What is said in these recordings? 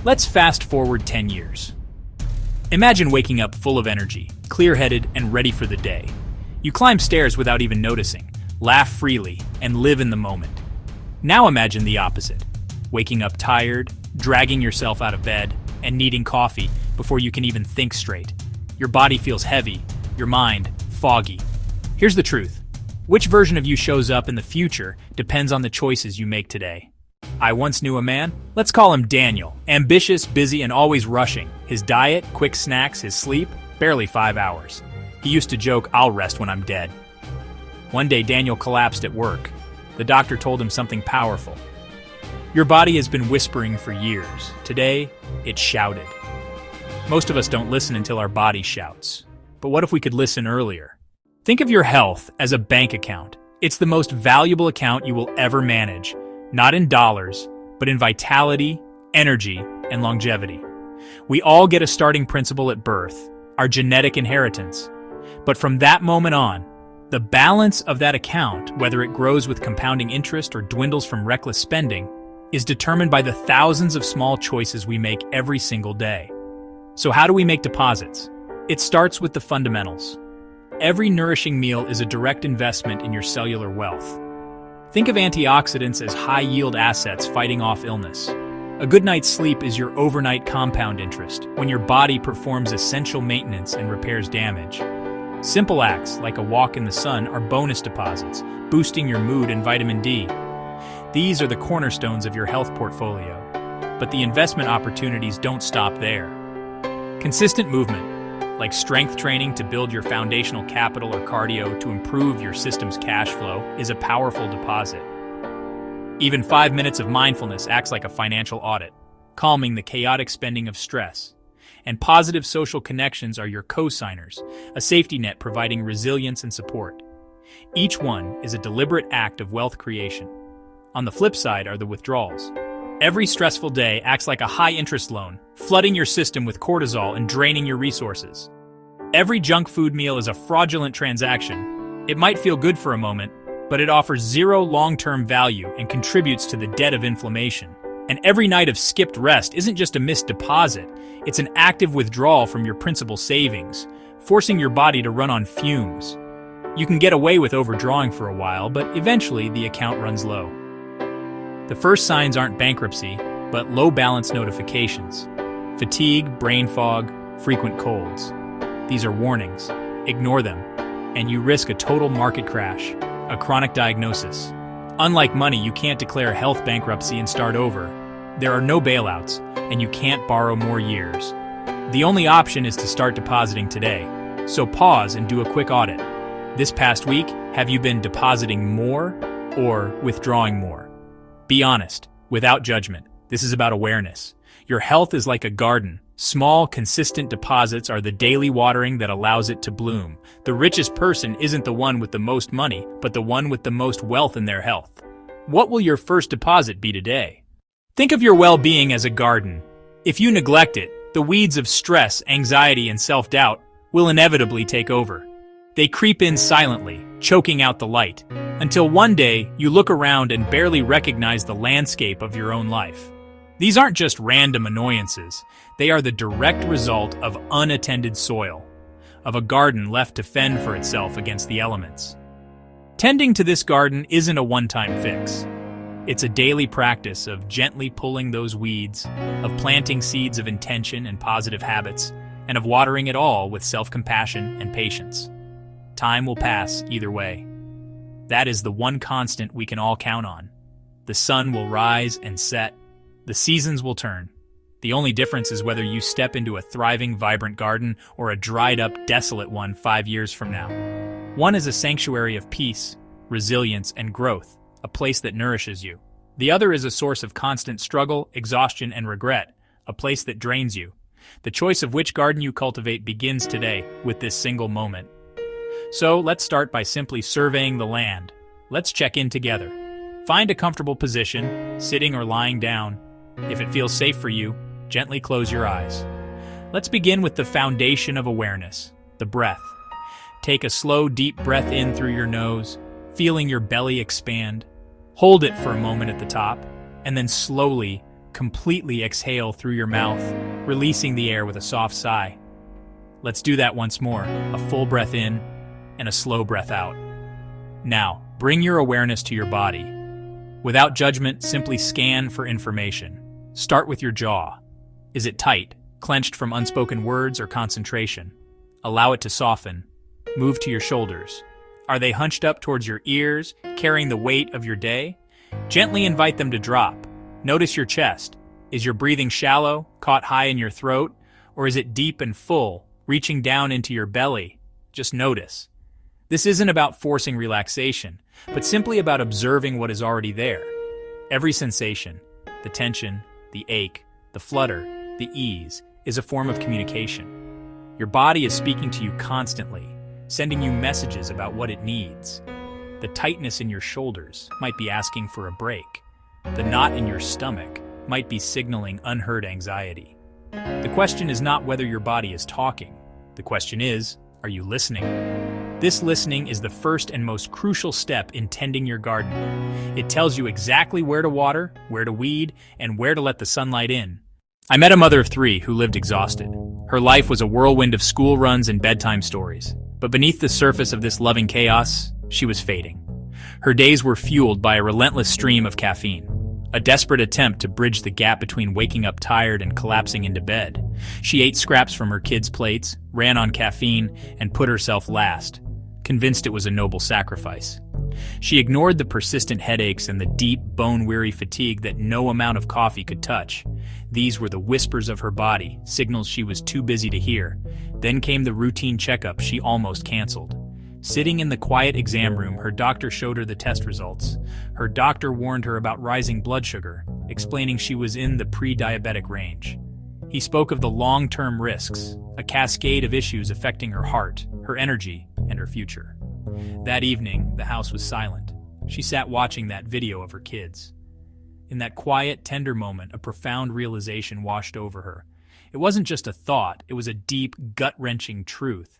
Let's fast forward 10 years. Imagine waking up full of energy, clear-headed, and ready for the day. You climb stairs without even noticing, laugh freely, and live in the moment. Now imagine the opposite. Waking up tired, dragging yourself out of bed, and needing coffee before you can even think straight. Your body feels heavy, your mind foggy. Here's the truth. Which version of you shows up in the future depends on the choices you make today. I once knew a man, let's call him Daniel, ambitious, busy, and always rushing. His diet, quick snacks, his sleep, barely 5 hours. He used to joke, "I'll rest when I'm dead." One day Daniel collapsed at work. The doctor told him something powerful. Your body has been whispering for years. Today, it shouted. Most of us don't listen until our body shouts. But what if we could listen earlier? Think of your health as a bank account. It's the most valuable account you will ever manage, not in dollars, but in vitality, energy, and longevity. We all get a starting principle at birth, our genetic inheritance. But from that moment on, the balance of that account, whether it grows with compounding interest or dwindles from reckless spending, is determined by the thousands of small choices we make every single day. So how do we make deposits? It starts with the fundamentals. Every nourishing meal is a direct investment in your cellular wealth. Think of antioxidants as high-yield assets fighting off illness. A good night's sleep is your overnight compound interest, when your body performs essential maintenance and repairs damage. Simple acts, like a walk in the sun, are bonus deposits, boosting your mood and vitamin D. These are the cornerstones of your health portfolio. But the investment opportunities don't stop there. Consistent movement, like strength training to build your foundational capital or cardio to improve your system's cash flow, is a powerful deposit. Even 5 minutes of mindfulness acts like a financial audit, calming the chaotic spending of stress. And positive social connections are your co-signers, a safety net providing resilience and support. Each one is a deliberate act of wealth creation. On the flip side are the withdrawals. Every stressful day acts like a high-interest loan, flooding your system with cortisol and draining your resources. Every junk food meal is a fraudulent transaction. It might feel good for a moment, but it offers zero long-term value and contributes to the debt of inflammation. And every night of skipped rest isn't just a missed deposit, it's an active withdrawal from your principal savings, forcing your body to run on fumes. You can get away with overdrawing for a while, but eventually the account runs low. The first signs aren't bankruptcy, but low balance notifications. Fatigue, brain fog, frequent colds. These are warnings. Ignore them, and you risk a total market crash, a chronic diagnosis. Unlike money, you can't declare health bankruptcy and start over. There are no bailouts, and you can't borrow more years. The only option is to start depositing today. So pause and do a quick audit. This past week, have you been depositing more or withdrawing more? Be honest, without judgment. This is about awareness. Your health is like a garden. Small, consistent deposits are the daily watering that allows it to bloom. The richest person isn't the one with the most money, but the one with the most wealth in their health. What will your first deposit be today? Think of your well-being as a garden. If you neglect it, the weeds of stress, anxiety, and self-doubt will inevitably take over. They creep in silently, choking out the light, until one day you look around and barely recognize the landscape of your own life. These aren't just random annoyances. They are the direct result of unattended soil, of a garden left to fend for itself against the elements. Tending to this garden isn't a one-time fix. It's a daily practice of gently pulling those weeds, of planting seeds of intention and positive habits, and of watering it all with self-compassion and patience. Time will pass either way. That is the one constant we can all count on. The sun will rise and set. The seasons will turn. The only difference is whether you step into a thriving, vibrant garden or a dried-up, desolate one 5 years from now. One is a sanctuary of peace, resilience, and growth, a place that nourishes you. The other is a source of constant struggle, exhaustion, and regret, a place that drains you. The choice of which garden you cultivate begins today with this single moment. So let's start by simply surveying the land. Let's check in together. Find a comfortable position, sitting or lying down. If it feels safe for you, gently close your eyes. Let's begin with the foundation of awareness, the breath. Take a slow, deep breath in through your nose, feeling your belly expand. Hold it for a moment at the top, and then slowly, completely exhale through your mouth, releasing the air with a soft sigh. Let's do that once more, a full breath in and a slow breath out. Now, bring your awareness to your body. Without judgment, simply scan for information. Start with your jaw. Is it tight, clenched from unspoken words or concentration? Allow it to soften. Move to your shoulders. Are they hunched up towards your ears, carrying the weight of your day? Gently invite them to drop. Notice your chest. Is your breathing shallow, caught high in your throat, or is it deep and full, reaching down into your belly? Just notice. This isn't about forcing relaxation, but simply about observing what is already there. Every sensation, the tension, the ache, the flutter, the ease, is a form of communication. Your body is speaking to you constantly, sending you messages about what it needs. The tightness in your shoulders might be asking for a break. The knot in your stomach might be signaling unheard anxiety. The question is not whether your body is talking. The question is, are you listening? This listening is the first and most crucial step in tending your garden. It tells you exactly where to water, where to weed, and where to let the sunlight in. I met a mother of 3 who lived exhausted. Her life was a whirlwind of school runs and bedtime stories. But beneath the surface of this loving chaos, she was fading. Her days were fueled by a relentless stream of caffeine, a desperate attempt to bridge the gap between waking up tired and collapsing into bed. She ate scraps from her kids' plates, ran on caffeine, and put herself last, convinced it was a noble sacrifice. She ignored the persistent headaches and the deep, bone-weary fatigue that no amount of coffee could touch. These were the whispers of her body, signals she was too busy to hear. Then came the routine checkup she almost canceled. Sitting in the quiet exam room, her doctor showed her the test results. Her doctor warned her about rising blood sugar, explaining she was in the pre-diabetic range. He spoke of the long-term risks, a cascade of issues affecting her heart, her energy, and her future. That evening, the house was silent. She sat watching that video of her kids. In that quiet, tender moment, a profound realization washed over her. It wasn't just a thought, it was a deep, gut-wrenching truth.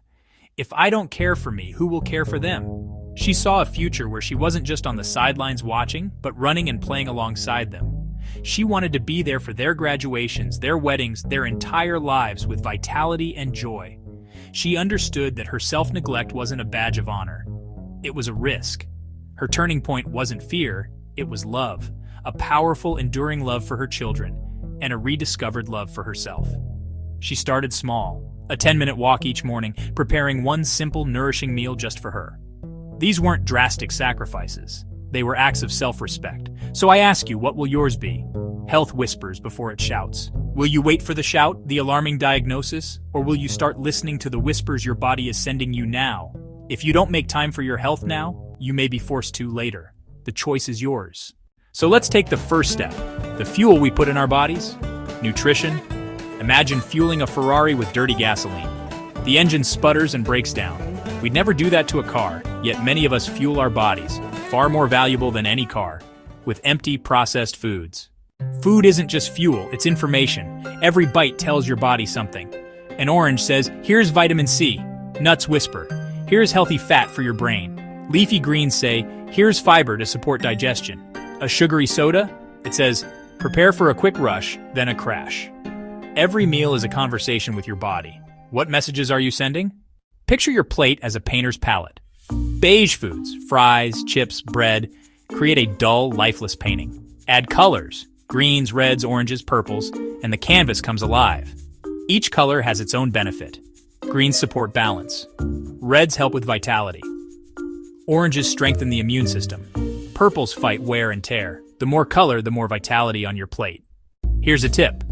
If I don't care for me, who will care for them? She saw a future where she wasn't just on the sidelines watching, but running and playing alongside them. She wanted to be there for their graduations, their weddings, their entire lives with vitality and joy. She understood that her self-neglect wasn't a badge of honor. It was a risk. Her turning point wasn't fear, it was love. A powerful, enduring love for her children, and a rediscovered love for herself. She started small, a 10-minute walk each morning, preparing one simple, nourishing meal just for her. These weren't drastic sacrifices. They were acts of self-respect. So I ask you, what will yours be? Health whispers before it shouts. Will you wait for the shout, the alarming diagnosis? Or will you start listening to the whispers your body is sending you now? If you don't make time for your health now, you may be forced to later. The choice is yours. So let's take the first step, the fuel we put in our bodies. Nutrition. Imagine fueling a Ferrari with dirty gasoline. The engine sputters and breaks down. We'd never do that to a car, yet many of us fuel our bodies, far more valuable than any car, with empty, processed foods. Food isn't just fuel, it's information. Every bite tells your body something. An orange says, here's vitamin C. Nuts whisper, here's healthy fat for your brain. Leafy greens say, here's fiber to support digestion. A sugary soda? It says, prepare for a quick rush, then a crash. Every meal is a conversation with your body. What messages are you sending? Picture your plate as a painter's palette. Beige foods, fries, chips, bread, create a dull, lifeless painting. Add colors, greens, reds, oranges, purples, and the canvas comes alive. Each color has its own benefit. Greens support balance. Reds help with vitality. Oranges strengthen the immune system. Purples fight wear and tear. The more color, the more vitality on your plate. Here's a tip.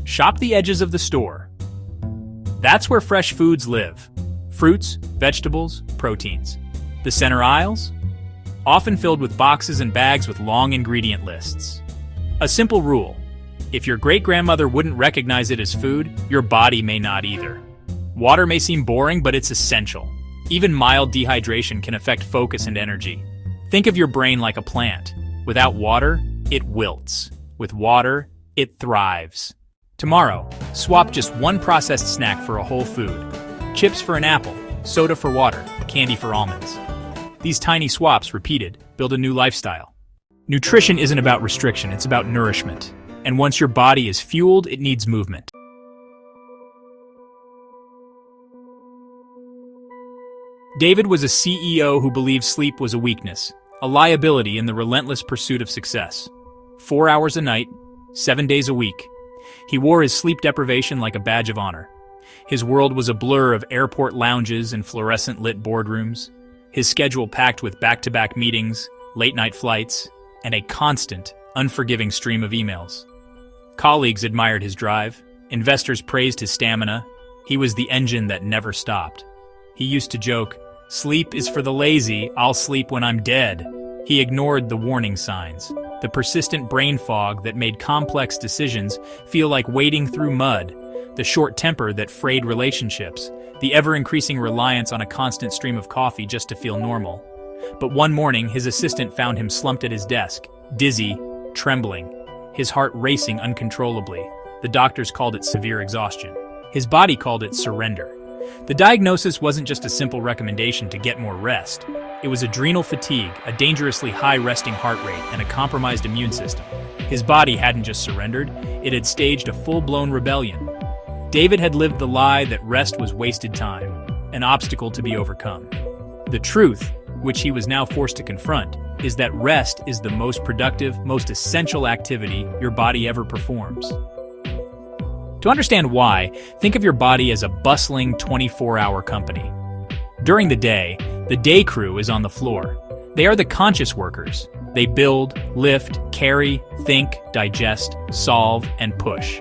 Shop the edges of the store. That's where fresh foods live. Fruits, vegetables, proteins. The center aisles? Often filled with boxes and bags with long ingredient lists. A simple rule. If your great-grandmother wouldn't recognize it as food, your body may not either. Water may seem boring, but it's essential. Even mild dehydration can affect focus and energy. Think of your brain like a plant. Without water, it wilts. With water, it thrives. Tomorrow, swap just one processed snack for a whole food. Chips for an apple, soda for water, candy for almonds. These tiny swaps, repeated, build a new lifestyle. Nutrition isn't about restriction, it's about nourishment. And once your body is fueled, it needs movement. David was a CEO who believed sleep was a weakness, a liability in the relentless pursuit of success. 4 hours a night, 7 days a week. He wore his sleep deprivation like a badge of honor. His world was a blur of airport lounges and fluorescent-lit boardrooms, his schedule packed with back-to-back meetings, late-night flights, and a constant, unforgiving stream of emails. Colleagues admired his drive, investors praised his stamina. He was the engine that never stopped. He used to joke, "Sleep is for the lazy, I'll sleep when I'm dead." He ignored the warning signs, the persistent brain fog that made complex decisions feel like wading through mud, the short temper that frayed relationships, the ever-increasing reliance on a constant stream of coffee just to feel normal. But one morning, his assistant found him slumped at his desk, dizzy, trembling, his heart racing uncontrollably. The doctors called it severe exhaustion. His body called it surrender. The diagnosis wasn't just a simple recommendation to get more rest. It was adrenal fatigue, a dangerously high resting heart rate, and a compromised immune system. His body hadn't just surrendered, it had staged a full-blown rebellion. David had lived the lie that rest was wasted time, an obstacle to be overcome. The truth, which he was now forced to confront, is that rest is the most productive, most essential activity your body ever performs. To understand why, think of your body as a bustling 24-hour company. During the day crew is on the floor. They are the conscious workers. They build, lift, carry, think, digest, solve, and push.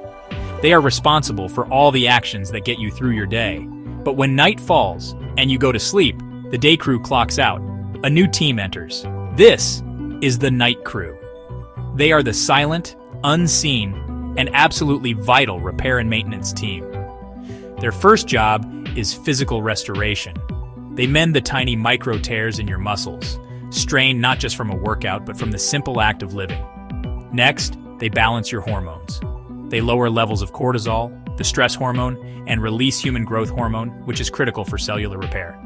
They are responsible for all the actions that get you through your day. But when night falls and you go to sleep, the day crew clocks out. A new team enters. This is the night crew. They are the silent, unseen, and absolutely vital repair and maintenance team. Their first job is physical restoration. They mend the tiny micro tears in your muscles, strained not just from a workout, but from the simple act of living. Next, they balance your hormones. They lower levels of cortisol, the stress hormone, and release human growth hormone, which is critical for cellular repair.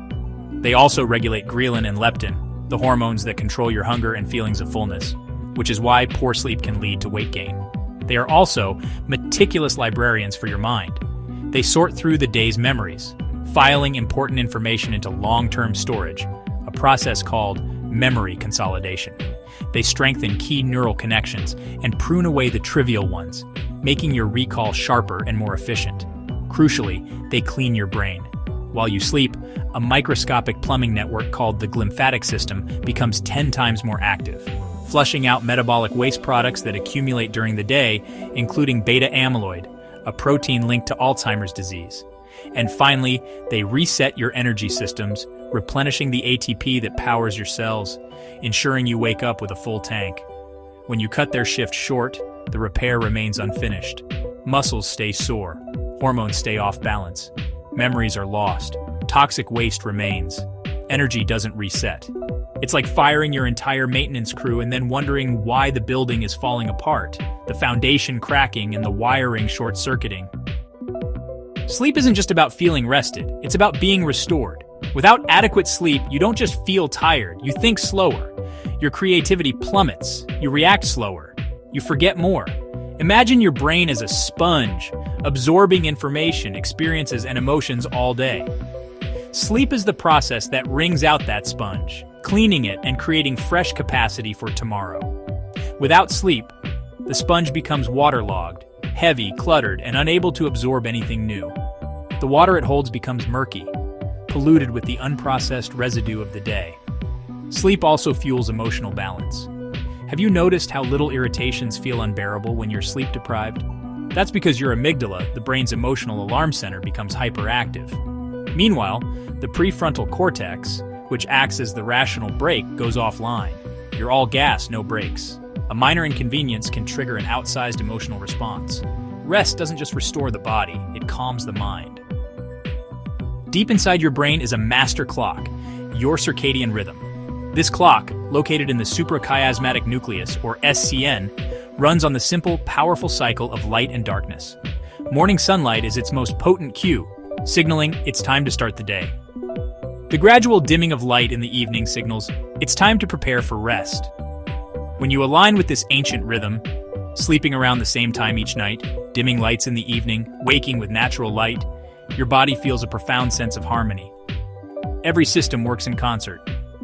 They also regulate ghrelin and leptin, the hormones that control your hunger and feelings of fullness, which is why poor sleep can lead to weight gain. They are also meticulous librarians for your mind. They sort through the day's memories, filing important information into long-term storage, a process called memory consolidation. They strengthen key neural connections and prune away the trivial ones, making your recall sharper and more efficient. Crucially, they clean your brain. While you sleep, a microscopic plumbing network called the glymphatic system becomes 10 times more active, flushing out metabolic waste products that accumulate during the day, including beta amyloid, a protein linked to Alzheimer's disease. And finally, they reset your energy systems, replenishing the ATP that powers your cells, ensuring you wake up with a full tank. When you cut their shift short, the repair remains unfinished. Muscles stay sore, hormones stay off balance, memories are lost, toxic waste remains, energy doesn't reset. It's like firing your entire maintenance crew and then wondering why the building is falling apart, the foundation cracking and the wiring short-circuiting. Sleep isn't just about feeling rested, it's about being restored. Without adequate sleep, you don't just feel tired, you think slower. Your creativity plummets, you react slower, you forget more. Imagine your brain as a sponge, absorbing information, experiences, and emotions all day. Sleep is the process that wrings out that sponge, cleaning it and creating fresh capacity for tomorrow. Without sleep, the sponge becomes waterlogged, heavy, cluttered, and unable to absorb anything new. The water it holds becomes murky, polluted with the unprocessed residue of the day. Sleep also fuels emotional balance. Have you noticed how little irritations feel unbearable when you're sleep deprived? That's because your amygdala, the brain's emotional alarm center, becomes hyperactive. Meanwhile, the prefrontal cortex, which acts as the rational brake, goes offline. You're all gas, no brakes. A minor inconvenience can trigger an outsized emotional response. Rest doesn't just restore the body, it calms the mind. Deep inside your brain is a master clock, your circadian rhythm. This clock, located in the suprachiasmatic nucleus, or SCN, runs on the simple, powerful cycle of light and darkness. Morning sunlight is its most potent cue, signaling it's time to start the day. The gradual dimming of light in the evening signals it's time to prepare for rest. When you align with this ancient rhythm, Sleeping around the same time each night, dimming lights in the evening, waking with natural light, your body feels a profound sense of harmony. Every system works in concert,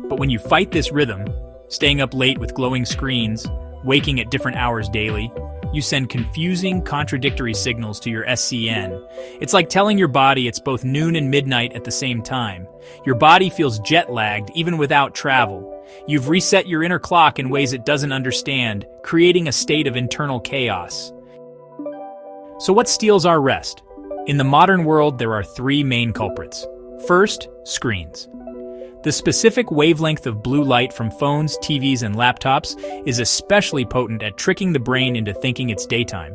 but when you fight this rhythm, staying up late with glowing screens, waking at different hours daily, you send confusing, contradictory signals to your SCN. It's like telling your body it's both noon and midnight at the same time. Your body feels jet-lagged even without travel. You've reset your inner clock in ways it doesn't understand, creating a state of internal chaos. So what steals our rest? In the modern world, there are three main culprits. First, screens. The specific wavelength of blue light from phones, TVs, and laptops is especially potent at tricking the brain into thinking it's daytime.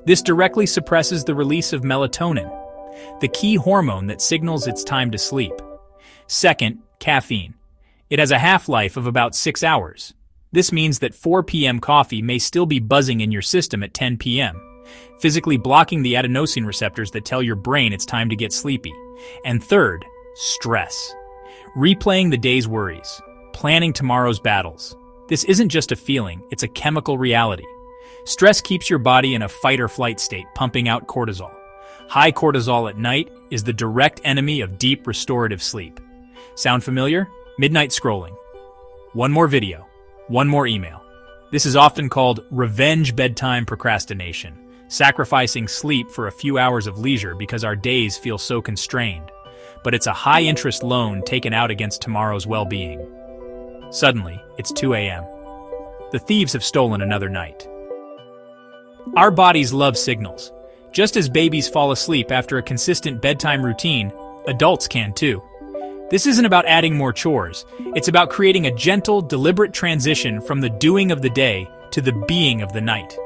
This directly suppresses the release of melatonin, the key hormone that signals it's time to sleep. Second, caffeine. It has a half-life of about 6 hours. This means that 4 p.m. coffee may still be buzzing in your system at 10 p.m., physically blocking the adenosine receptors that tell your brain it's time to get sleepy. And third, stress. Replaying the day's worries, planning tomorrow's battles. This isn't just a feeling, it's a chemical reality. Stress keeps your body in a fight-or-flight state, pumping out cortisol. High cortisol at night is the direct enemy of deep restorative sleep. Sound familiar? Midnight scrolling. One more video. One more email. This is often called revenge bedtime procrastination, sacrificing sleep for a few hours of leisure because our days feel so constrained. But it's a high-interest loan taken out against tomorrow's well-being. Suddenly, it's 2 a.m. The thieves have stolen another night. Our bodies love signals. Just as babies fall asleep after a consistent bedtime routine, adults can too. This isn't about adding more chores. It's about creating a gentle, deliberate transition from the doing of the day to the being of the night.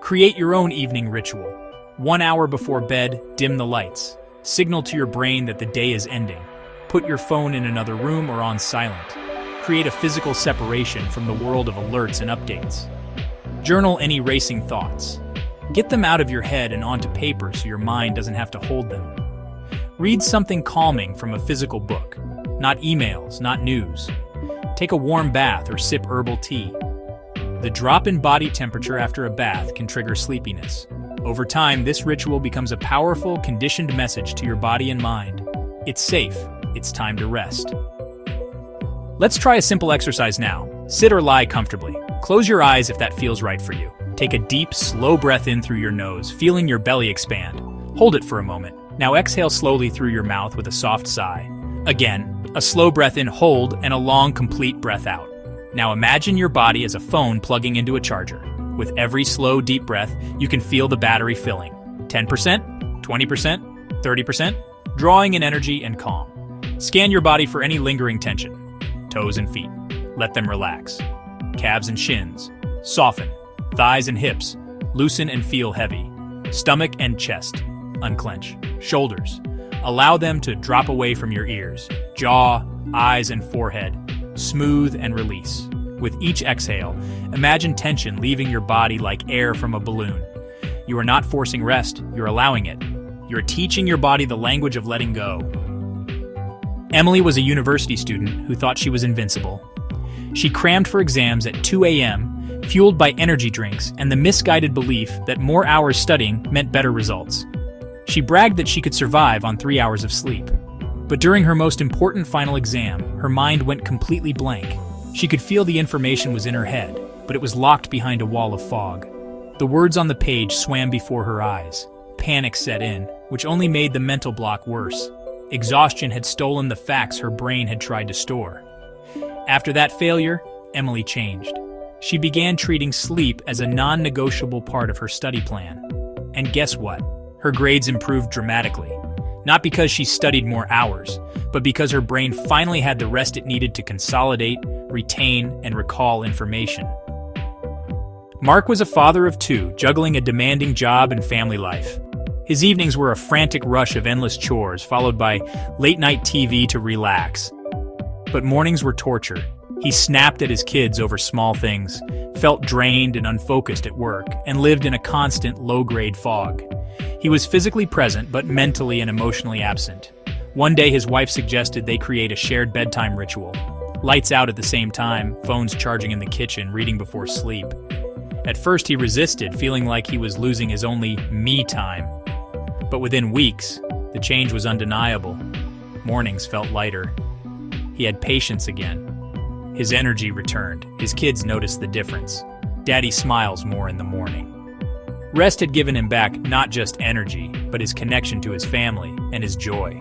Create your own evening ritual. 1 hour before bed, dim the lights. Signal to your brain that the day is ending. Put your phone in another room or on silent. Create a physical separation from the world of alerts and updates. Journal any racing thoughts. Get them out of your head and onto paper so your mind doesn't have to hold them. Read something calming from a physical book, not emails, not news. Take a warm bath or sip herbal tea. The drop in body temperature after a bath can trigger sleepiness. Over time, this ritual becomes a powerful, conditioned message to your body and mind. It's safe. It's time to rest. Let's try a simple exercise now. Sit or lie comfortably. Close your eyes if that feels right for you. Take a deep, slow breath in through your nose, feeling your belly expand. Hold it for a moment. Now exhale slowly through your mouth with a soft sigh. Again, a slow breath in, hold, and a long, complete breath out. Now imagine your body as a phone plugging into a charger. With every slow, deep breath, you can feel the battery filling. 10%, 20%, 30%, drawing in energy and calm. Scan your body for any lingering tension. Toes and feet. Let them relax. Calves and shins. Soften. Thighs and hips. Loosen and feel heavy. Stomach and chest. Unclench. Shoulders. Allow them to drop away from your ears. Jaw, eyes, and forehead. Smooth and release. With each exhale, imagine tension leaving your body like air from a balloon. You are not forcing rest, you're allowing it. You're teaching your body the language of letting go. Emily was a university student who thought she was invincible. She crammed for exams at 2 a.m., fueled by energy drinks and the misguided belief that more hours studying meant better results. She bragged that she could survive on 3 hours of sleep. But during her most important final exam, her mind went completely blank. She could feel the information was in her head, but it was locked behind a wall of fog. The words on the page swam before her eyes. Panic set in, which only made the mental block worse. Exhaustion had stolen the facts her brain had tried to store. After that failure, Emily changed. She began treating sleep as a non-negotiable part of her study plan. And guess what? Her grades improved dramatically. Not because she studied more hours, but because her brain finally had the rest it needed to consolidate, retain, and recall information. Mark was a father of two, juggling a demanding job and family life. His evenings were a frantic rush of endless chores, followed by late-night TV to relax. But mornings were torture. He snapped at his kids over small things, felt drained and unfocused at work, and lived in a constant low-grade fog. He was physically present, but mentally and emotionally absent. One day his wife suggested they create a shared bedtime ritual. Lights out at the same time, phones charging in the kitchen, reading before sleep. At first he resisted, feeling like he was losing his only me time. But within weeks, the change was undeniable. Mornings felt lighter. He had patience again. His energy returned. His kids noticed the difference. Daddy smiles more in the morning. Rest had given him back not just energy, but his connection to his family and his joy.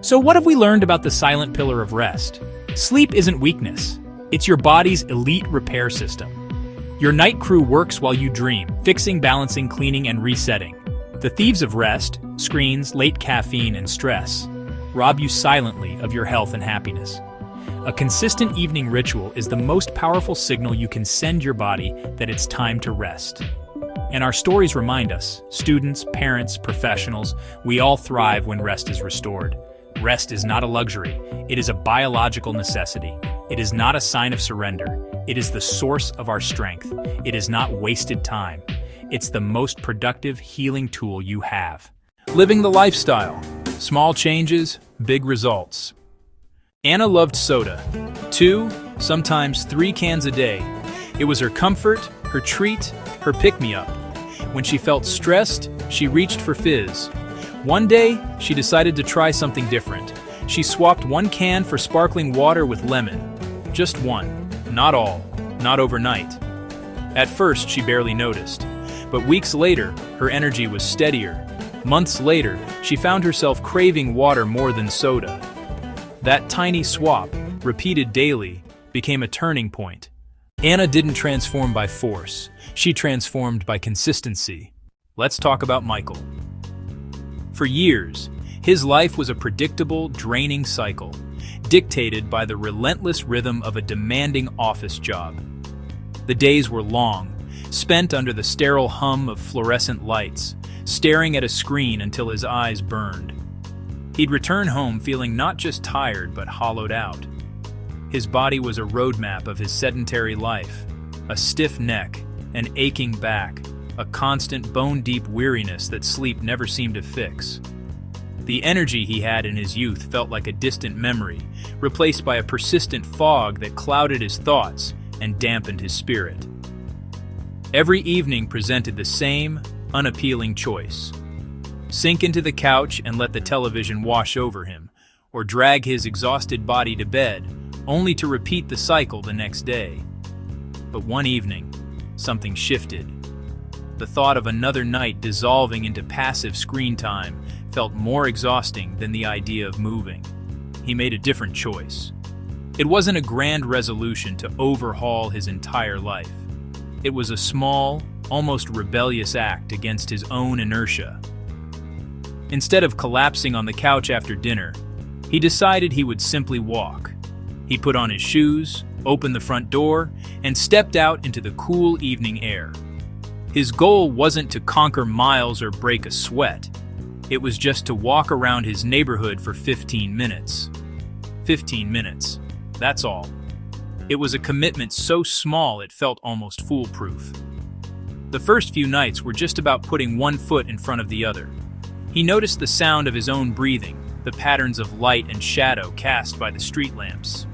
So what have we learned about the silent pillar of rest? Sleep isn't weakness. It's your body's elite repair system. Your night crew works while you dream, fixing, balancing, cleaning, and resetting. The thieves of rest, screens, late caffeine, and stress, rob you silently of your health and happiness. A consistent evening ritual is the most powerful signal you can send your body that it's time to rest. And our stories remind us, students, parents, professionals, we all thrive when rest is restored. Rest is not a luxury. It is a biological necessity. It is not a sign of surrender. It is the source of our strength. It is not wasted time. It's the most productive healing tool you have. Living the lifestyle. Small changes, big results. Anna loved soda. 2, sometimes 3 cans a day. It was her comfort, her treat, her pick-me-up. When she felt stressed, she reached for fizz. One day, she decided to try something different. She swapped 1 can for sparkling water with lemon. Just 1, not all, not overnight. At first, she barely noticed. But weeks later, her energy was steadier. Months later, she found herself craving water more than soda. That tiny swap, repeated daily, became a turning point. Anna didn't transform by force. She transformed by consistency. Let's talk about Michael. For years, his life was a predictable, draining cycle, dictated by the relentless rhythm of a demanding office job. The days were long, spent under the sterile hum of fluorescent lights, staring at a screen until his eyes burned. He'd return home feeling not just tired but hollowed out. His body was a roadmap of his sedentary life, a stiff neck, an aching back, a constant bone-deep weariness that sleep never seemed to fix. The energy he had in his youth felt like a distant memory, replaced by a persistent fog that clouded his thoughts and dampened his spirit. Every evening presented the same, unappealing choice. Sink into the couch and let the television wash over him, or drag his exhausted body to bed, only to repeat the cycle the next day. But one evening, something shifted. The thought of another night dissolving into passive screen time felt more exhausting than the idea of moving. He made a different choice. It wasn't a grand resolution to overhaul his entire life. It was a small, almost rebellious act against his own inertia. Instead of collapsing on the couch after dinner, he decided he would simply walk. He put on his shoes, opened the front door, and stepped out into the cool evening air. His goal wasn't to conquer miles or break a sweat. It was just to walk around his neighborhood for 15 minutes. 15 minutes, that's all. It was a commitment so small it felt almost foolproof. The first few nights were just about putting one foot in front of the other. He noticed the sound of his own breathing, the patterns of light and shadow cast by the street lamps.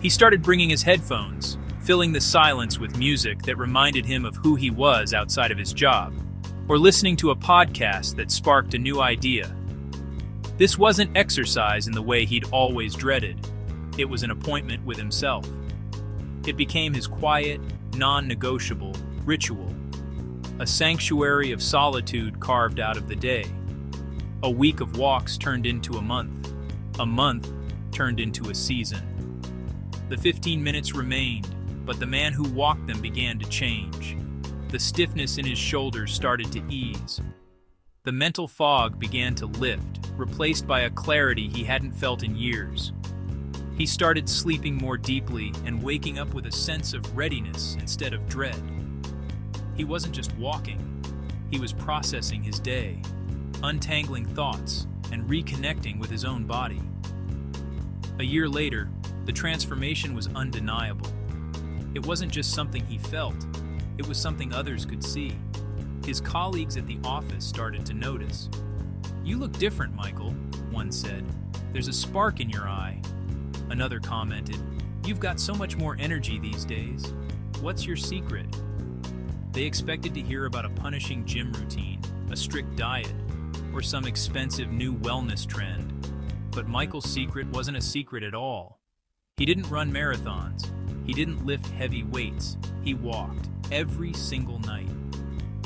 He started bringing his headphones, filling the silence with music that reminded him of who he was outside of his job, or listening to a podcast that sparked a new idea. This wasn't exercise in the way he'd always dreaded. It was an appointment with himself. It became his quiet, non-negotiable ritual, a sanctuary of solitude carved out of the day. A week of walks turned into a month turned into a season. The 15 minutes remained, but the man who walked them began to change. The stiffness in his shoulders started to ease. The mental fog began to lift, replaced by a clarity he hadn't felt in years. He started sleeping more deeply and waking up with a sense of readiness instead of dread. He wasn't just walking, he was processing his day, untangling thoughts, and reconnecting with his own body. A year later, the transformation was undeniable. It wasn't just something he felt, it was something others could see. His colleagues at the office started to notice. "You look different, Michael," one said. "There's a spark in your eye." Another commented, "You've got so much more energy these days." "What's your secret?" They expected to hear about a punishing gym routine, a strict diet, or some expensive new wellness trend. But Michael's secret wasn't a secret at all. He didn't run marathons. He didn't lift heavy weights. He walked every single night.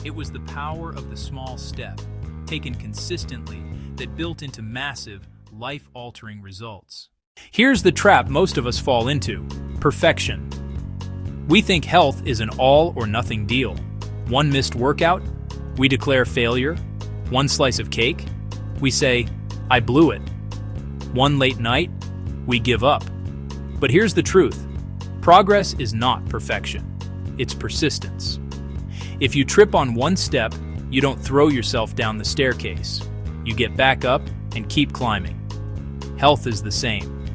It was the power of the small step, taken consistently, that built into massive, life-altering results. Here's the trap most of us fall into: perfection. We think health is an all-or-nothing deal. One missed workout, we declare failure. One slice of cake, we say, "I blew it." One late night, we give up. But here's the truth: progress is not perfection. It's persistence. If you trip on one step, you don't throw yourself down the staircase. You get back up and keep climbing. Health is the same.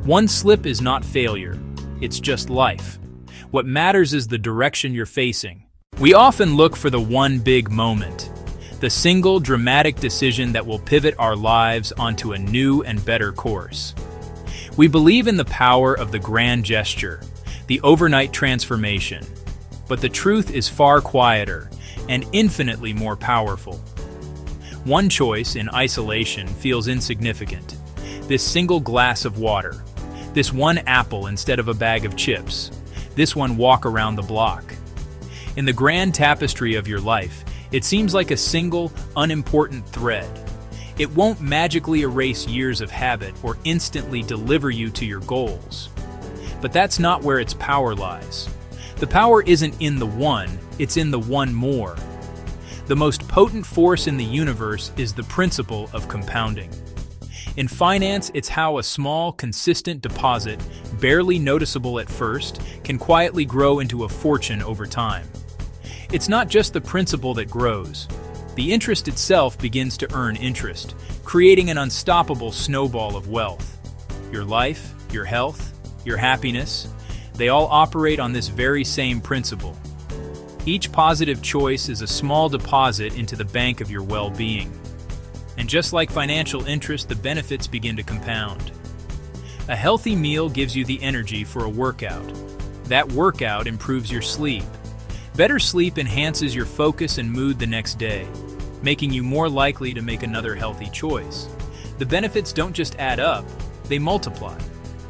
One slip is not failure. It's just life. What matters is the direction you're facing. We often look for the one big moment, the single dramatic decision that will pivot our lives onto a new and better course. We believe in the power of the grand gesture, the overnight transformation. But the truth is far quieter and infinitely more powerful. One choice in isolation feels insignificant. This single glass of water, this one apple instead of a bag of chips, this one walk around the block. In the grand tapestry of your life, it seems like a single, unimportant thread. It won't magically erase years of habit or instantly deliver you to your goals. But that's not where its power lies. The power isn't in the one, it's in the one more. The most potent force in the universe is the principle of compounding. In finance, it's how a small, consistent deposit, barely noticeable at first, can quietly grow into a fortune over time. It's not just the principal that grows. The interest itself begins to earn interest, creating an unstoppable snowball of wealth. Your life, your health, your happiness, they all operate on this very same principle. Each positive choice is a small deposit into the bank of your well-being. And just like financial interest, the benefits begin to compound. A healthy meal gives you the energy for a workout. That workout improves your sleep. Better sleep enhances your focus and mood the next day, making you more likely to make another healthy choice. The benefits don't just add up, they multiply.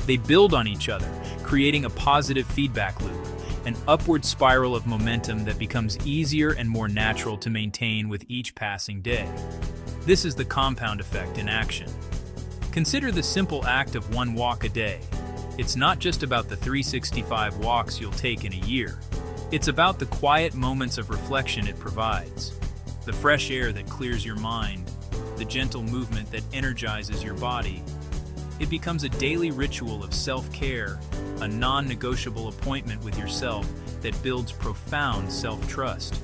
They build on each other, creating a positive feedback loop, an upward spiral of momentum that becomes easier and more natural to maintain with each passing day. This is the compound effect in action. Consider the simple act of one walk a day. It's not just about the 365 walks you'll take in a year. It's about the quiet moments of reflection it provides. The fresh air that clears your mind, the gentle movement that energizes your body. It becomes a daily ritual of self-care, a non-negotiable appointment with yourself that builds profound self-trust.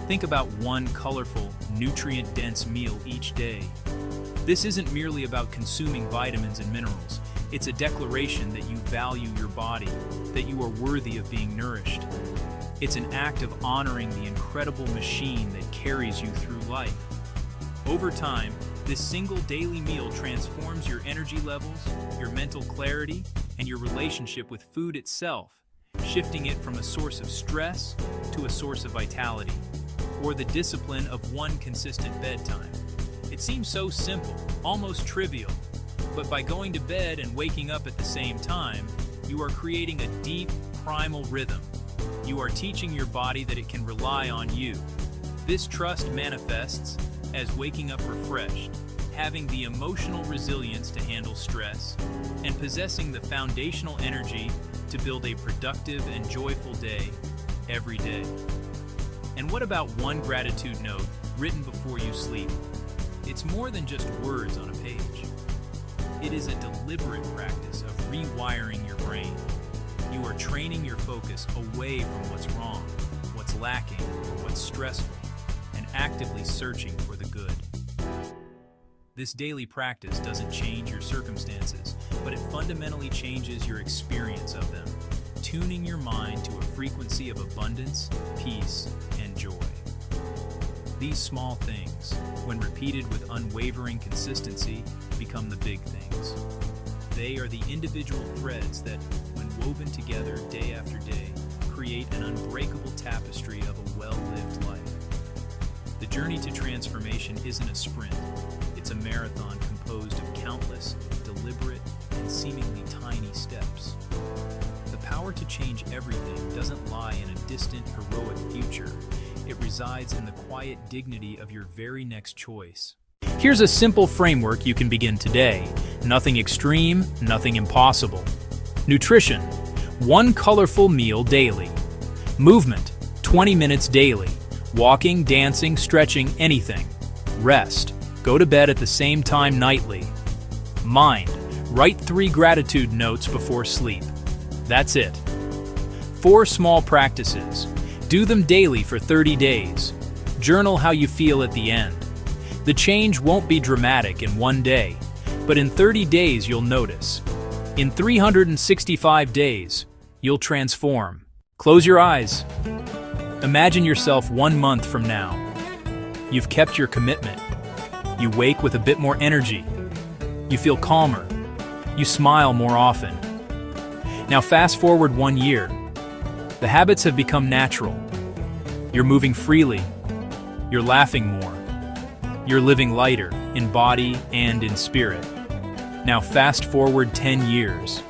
Think about one colorful, nutrient-dense meal each day. This isn't merely about consuming vitamins and minerals. It's a declaration that you value your body, that you are worthy of being nourished. It's an act of honoring the incredible machine that carries you through life. Over time, this single daily meal transforms your energy levels, your mental clarity, and your relationship with food itself, shifting it from a source of stress to a source of vitality, or the discipline of one consistent bedtime. It seems so simple, almost trivial, but by going to bed and waking up at the same time, you are creating a deep, primal rhythm. You are teaching your body that it can rely on you. This trust manifests as waking up refreshed, having the emotional resilience to handle stress, and possessing the foundational energy to build a productive and joyful day every day. And what about one gratitude note written before you sleep? It's more than just words on a page. It is a deliberate practice of rewiring your brain. You are training your focus away from what's wrong, what's lacking, or what's stressful, and actively searching for the good. This daily practice doesn't change your circumstances, but it fundamentally changes your experience of them, tuning your mind to a frequency of abundance, peace, and joy. These small things, when repeated with unwavering consistency, become the big things. They are the individual threads that, when woven together day after day, create an unbreakable tapestry of a well-lived life. The journey to transformation isn't a sprint. It's a marathon composed of countless, deliberate, and seemingly tiny steps. The power to change everything doesn't lie in a distant, heroic future. It resides in the quiet dignity of your very next choice. Here's a simple framework you can begin today. Nothing extreme, nothing impossible. Nutrition: 1 colorful meal daily. Movement: 20 minutes daily. Walking, dancing, stretching, anything. Rest: go to bed at the same time nightly. Mind: write 3 gratitude notes before sleep. That's it. 4 small practices. Do them daily for 30 days. Journal how you feel at the end. The change won't be dramatic in one day, but in 30 days you'll notice. In 365 days, you'll transform. Close your eyes. Imagine yourself 1 month from now. You've kept your commitment. You wake with a bit more energy. You feel calmer. You smile more often. Now fast forward 1 year. The habits have become natural. You're moving freely. You're laughing more. You're living lighter, in body and in spirit. Now fast forward 10 years.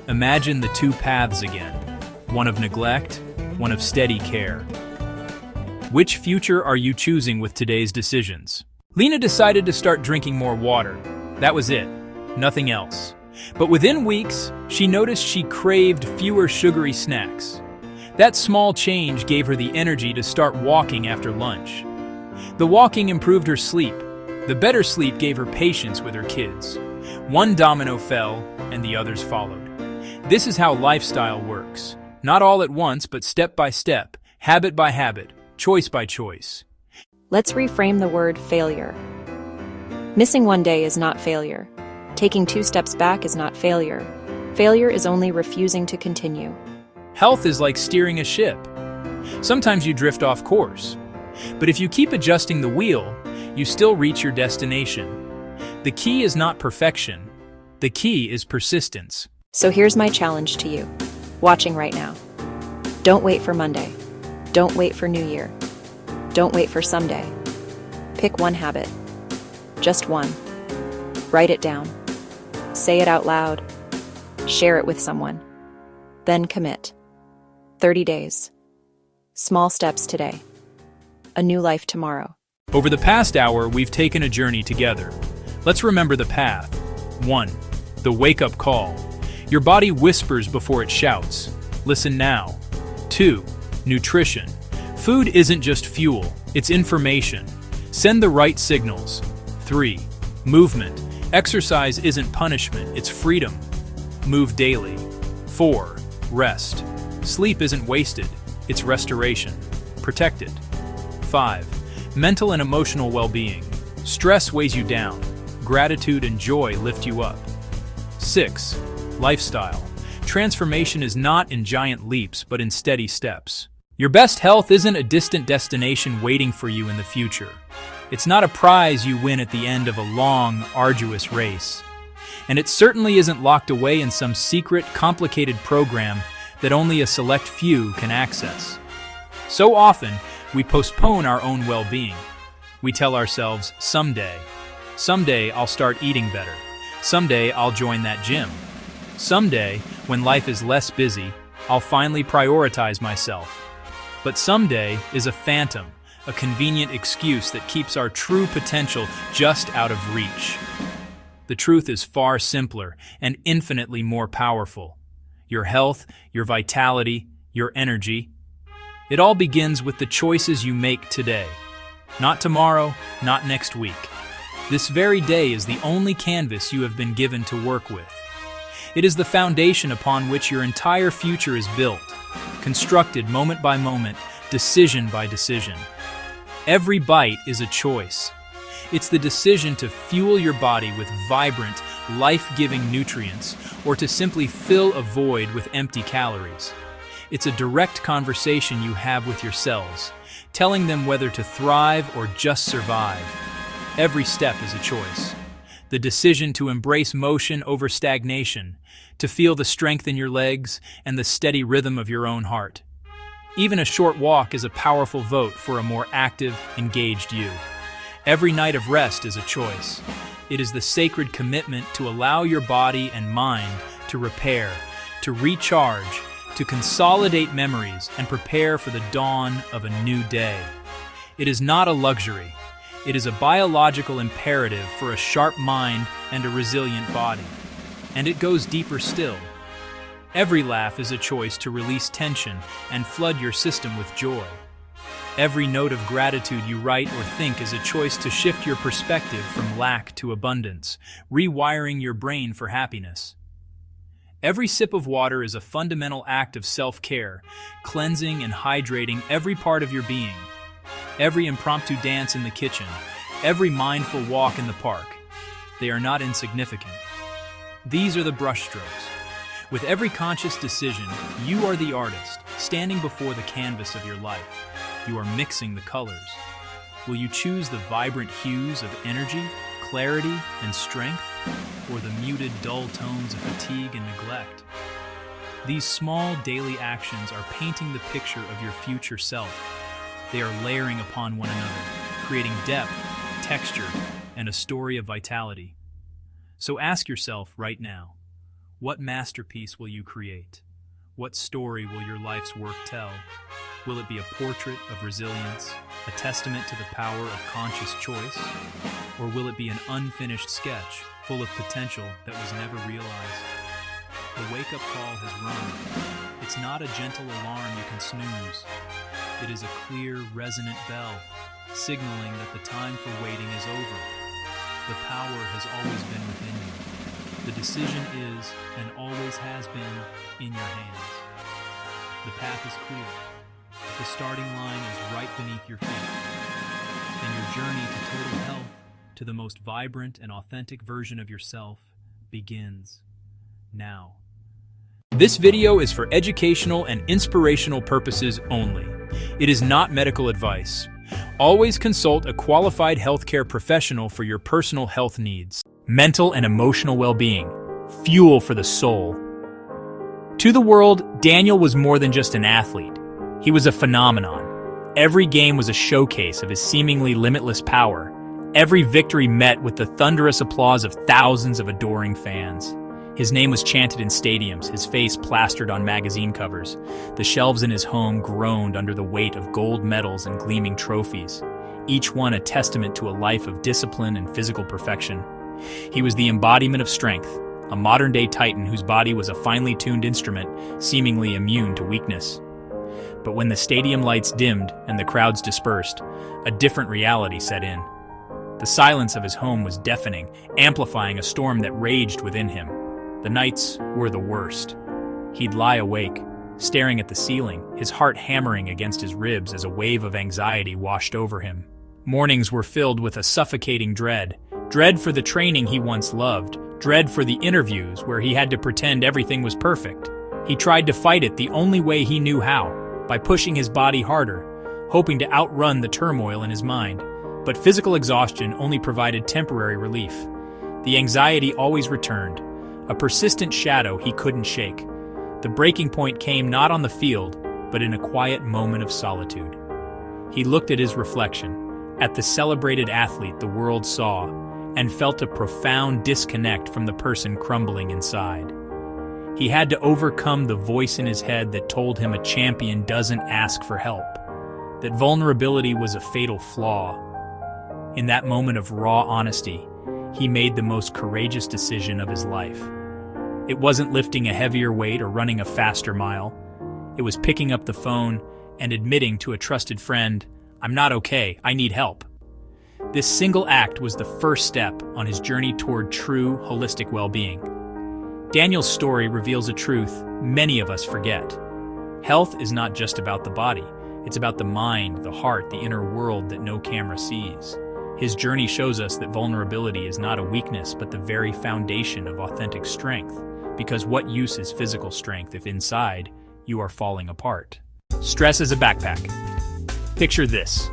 Imagine the 2 paths again. One of neglect, one of steady care. Which future are you choosing with today's decisions? Lena decided to start drinking more water. That was it. Nothing else. But within weeks, she noticed she craved fewer sugary snacks. That small change gave her the energy to start walking after lunch. The walking improved her sleep. The better sleep gave her patience with her kids. One domino fell, and the others followed. This is how lifestyle works. Not all at once, but step by step, habit by habit, choice by choice. Let's reframe the word failure. Missing 1 day is not failure. Taking 2 steps back is not failure. Failure is only refusing to continue. Health is like steering a ship. Sometimes you drift off course. But if you keep adjusting the wheel, you still reach your destination. The key is not perfection. The key is persistence. So here's my challenge to you, watching right now. Don't wait for Monday. Don't wait for New Year. Don't wait for someday. Pick one habit. Just one. Write it down. Say it out loud. Share it with someone. Then commit. 30 days. Small steps today. A new life tomorrow. Over the past hour, we've taken a journey together. Let's remember the path. 1. The wake-up call. Your body whispers before it shouts. Listen now. 2. Nutrition. Food isn't just fuel, it's information. Send the right signals. 3. Movement. Exercise isn't punishment, it's freedom. Move daily. 4. Rest. Sleep isn't wasted, it's restoration. Protect it. 5. Mental and emotional well-being. Stress weighs you down. Gratitude and joy lift you up. 6. Lifestyle. Transformation is not in giant leaps, but in steady steps. Your best health isn't a distant destination waiting for you in the future. It's not a prize you win at the end of a long, arduous race. And it certainly isn't locked away in some secret, complicated program that only a select few can access. So often, we postpone our own well-being. We tell ourselves, someday I'll start eating better. Someday I'll join that gym. Someday, when life is less busy, I'll finally prioritize myself. But someday is a phantom, a convenient excuse that keeps our true potential just out of reach. The truth is far simpler and infinitely more powerful. Your health, your vitality, your energy. It all begins with the choices you make today. Not tomorrow, not next week. This very day is the only canvas you have been given to work with. It is the foundation upon which your entire future is built, constructed moment by moment, decision by decision. Every bite is a choice. It's the decision to fuel your body with vibrant, life-giving nutrients, or to simply fill a void with empty calories. It's a direct conversation you have with your cells, telling them whether to thrive or just survive. Every step is a choice. The decision to embrace motion over stagnation, to feel the strength in your legs and the steady rhythm of your own heart. Even a short walk is a powerful vote for a more active, engaged you. Every night of rest is a choice. It is the sacred commitment to allow your body and mind to repair, to recharge, to consolidate memories and prepare for the dawn of a new day. It is not a luxury. It is a biological imperative for a sharp mind and a resilient body. And it goes deeper still. Every laugh is a choice to release tension and flood your system with joy. Every note of gratitude you write or think is a choice to shift your perspective from lack to abundance, rewiring your brain for happiness. Every sip of water is a fundamental act of self-care, cleansing and hydrating every part of your being. Every impromptu dance in the kitchen, every mindful walk in the park, they are not insignificant. These are the brushstrokes. With every conscious decision, you are the artist, standing before the canvas of your life. You are mixing the colors. Will you choose the vibrant hues of energy, clarity, and strength, or the muted, dull tones of fatigue and neglect? These small daily actions are painting the picture of your future self. They are layering upon one another, creating depth, texture, and a story of vitality. So ask yourself right now, what masterpiece will you create? What story will your life's work tell? Will it be a portrait of resilience, a testament to the power of conscious choice? Or will it be an unfinished sketch full of potential that was never realized? The wake-up call has rung. It's not a gentle alarm you can snooze. It is a clear, resonant bell, signaling that the time for waiting is over. The power has always been within you. The decision is, and always has been, in your hands. The path is clear. The starting line is right beneath your feet. And your journey to total health, to the most vibrant and authentic version of yourself, begins now. This video is for educational and inspirational purposes only. It is not medical advice. Always consult a qualified healthcare professional for your personal health needs. Mental and emotional well-being, fuel for the soul. To the world, Daniel was more than just an athlete. He was a phenomenon. Every game was a showcase of his seemingly limitless power. Every victory met with the thunderous applause of thousands of adoring fans. His name was chanted in stadiums, his face plastered on magazine covers. The shelves in his home groaned under the weight of gold medals and gleaming trophies, each one a testament to a life of discipline and physical perfection. He was the embodiment of strength, a modern-day titan whose body was a finely tuned instrument, seemingly immune to weakness. But when the stadium lights dimmed and the crowds dispersed, a different reality set in. The silence of his home was deafening, amplifying a storm that raged within him. The nights were the worst. He'd lie awake, staring at the ceiling, his heart hammering against his ribs as a wave of anxiety washed over him. Mornings were filled with a suffocating dread. Dread for the training he once loved. Dread for the interviews where he had to pretend everything was perfect. He tried to fight it the only way he knew how, by pushing his body harder, hoping to outrun the turmoil in his mind. But physical exhaustion only provided temporary relief. The anxiety always returned, a persistent shadow he couldn't shake. The breaking point came not on the field, but in a quiet moment of solitude. He looked at his reflection, at the celebrated athlete the world saw, and felt a profound disconnect from the person crumbling inside. He had to overcome the voice in his head that told him a champion doesn't ask for help, that vulnerability was a fatal flaw. In that moment of raw honesty, he made the most courageous decision of his life. It wasn't lifting a heavier weight or running a faster mile. It was picking up the phone and admitting to a trusted friend, "I'm not okay, I need help." This single act was the first step on his journey toward true, holistic well-being. Daniel's story reveals a truth many of us forget. Health is not just about the body. It's about the mind, the heart, the inner world that no camera sees. His journey shows us that vulnerability is not a weakness, but the very foundation of authentic strength. Because what use is physical strength if inside you are falling apart? Stress is a backpack. Picture this.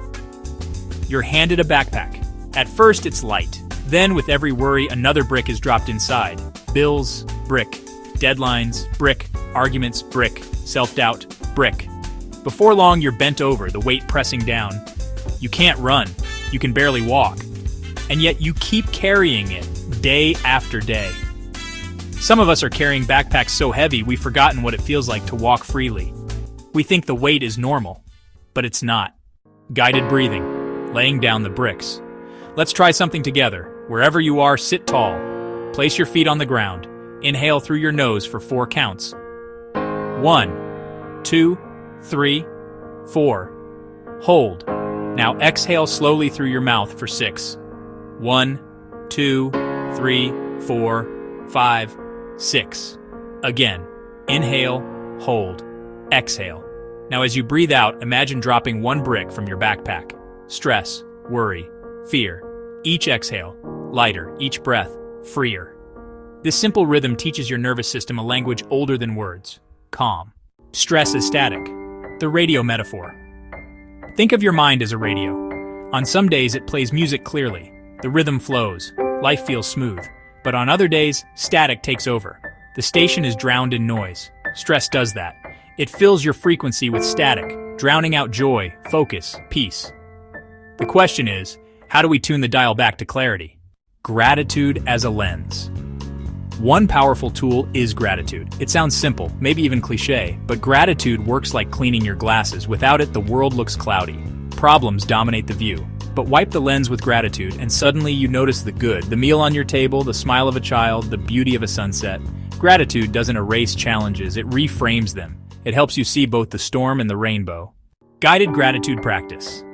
You're handed a backpack. At first, it's light. Then, with every worry, another brick is dropped inside. Bills, brick. Deadlines, brick. Arguments, brick. Self-doubt, brick. Before long, you're bent over, the weight pressing down. You can't run. You can barely walk. And yet you keep carrying it day after day. Some of us are carrying backpacks so heavy we've forgotten what it feels like to walk freely. We think the weight is normal, but it's not. Guided breathing, laying down the bricks. Let's try something together. Wherever you are, sit tall. Place your feet on the ground. Inhale through your nose for 4 counts. 1, 2, 3, 4. Hold. Now exhale slowly through your mouth for 6. 1, 2, 3, 4, 5, 6. Again. Inhale, hold, exhale. Now as you breathe out, imagine dropping 1 brick from your backpack. Stress, worry, fear. Each exhale, lighter. Each breath, freer. This simple rhythm teaches your nervous system a language older than words. Calm. Stress is static. The radio metaphor. Think of your mind as a radio. On some days it plays music clearly. The rhythm flows. Life feels smooth. But on other days, static takes over. The station is drowned in noise. Stress does that. It fills your frequency with static, drowning out joy, focus, peace. The question is, how do we tune the dial back to clarity? Gratitude as a lens. One powerful tool is gratitude. It sounds simple, maybe even cliche, but gratitude works like cleaning your glasses. Without it, the world looks cloudy. Problems dominate the view. But wipe the lens with gratitude, and suddenly you notice the good, the meal on your table, the smile of a child, the beauty of a sunset. Gratitude doesn't erase challenges, it reframes them. It helps you see both the storm and the rainbow. Guided gratitude practice.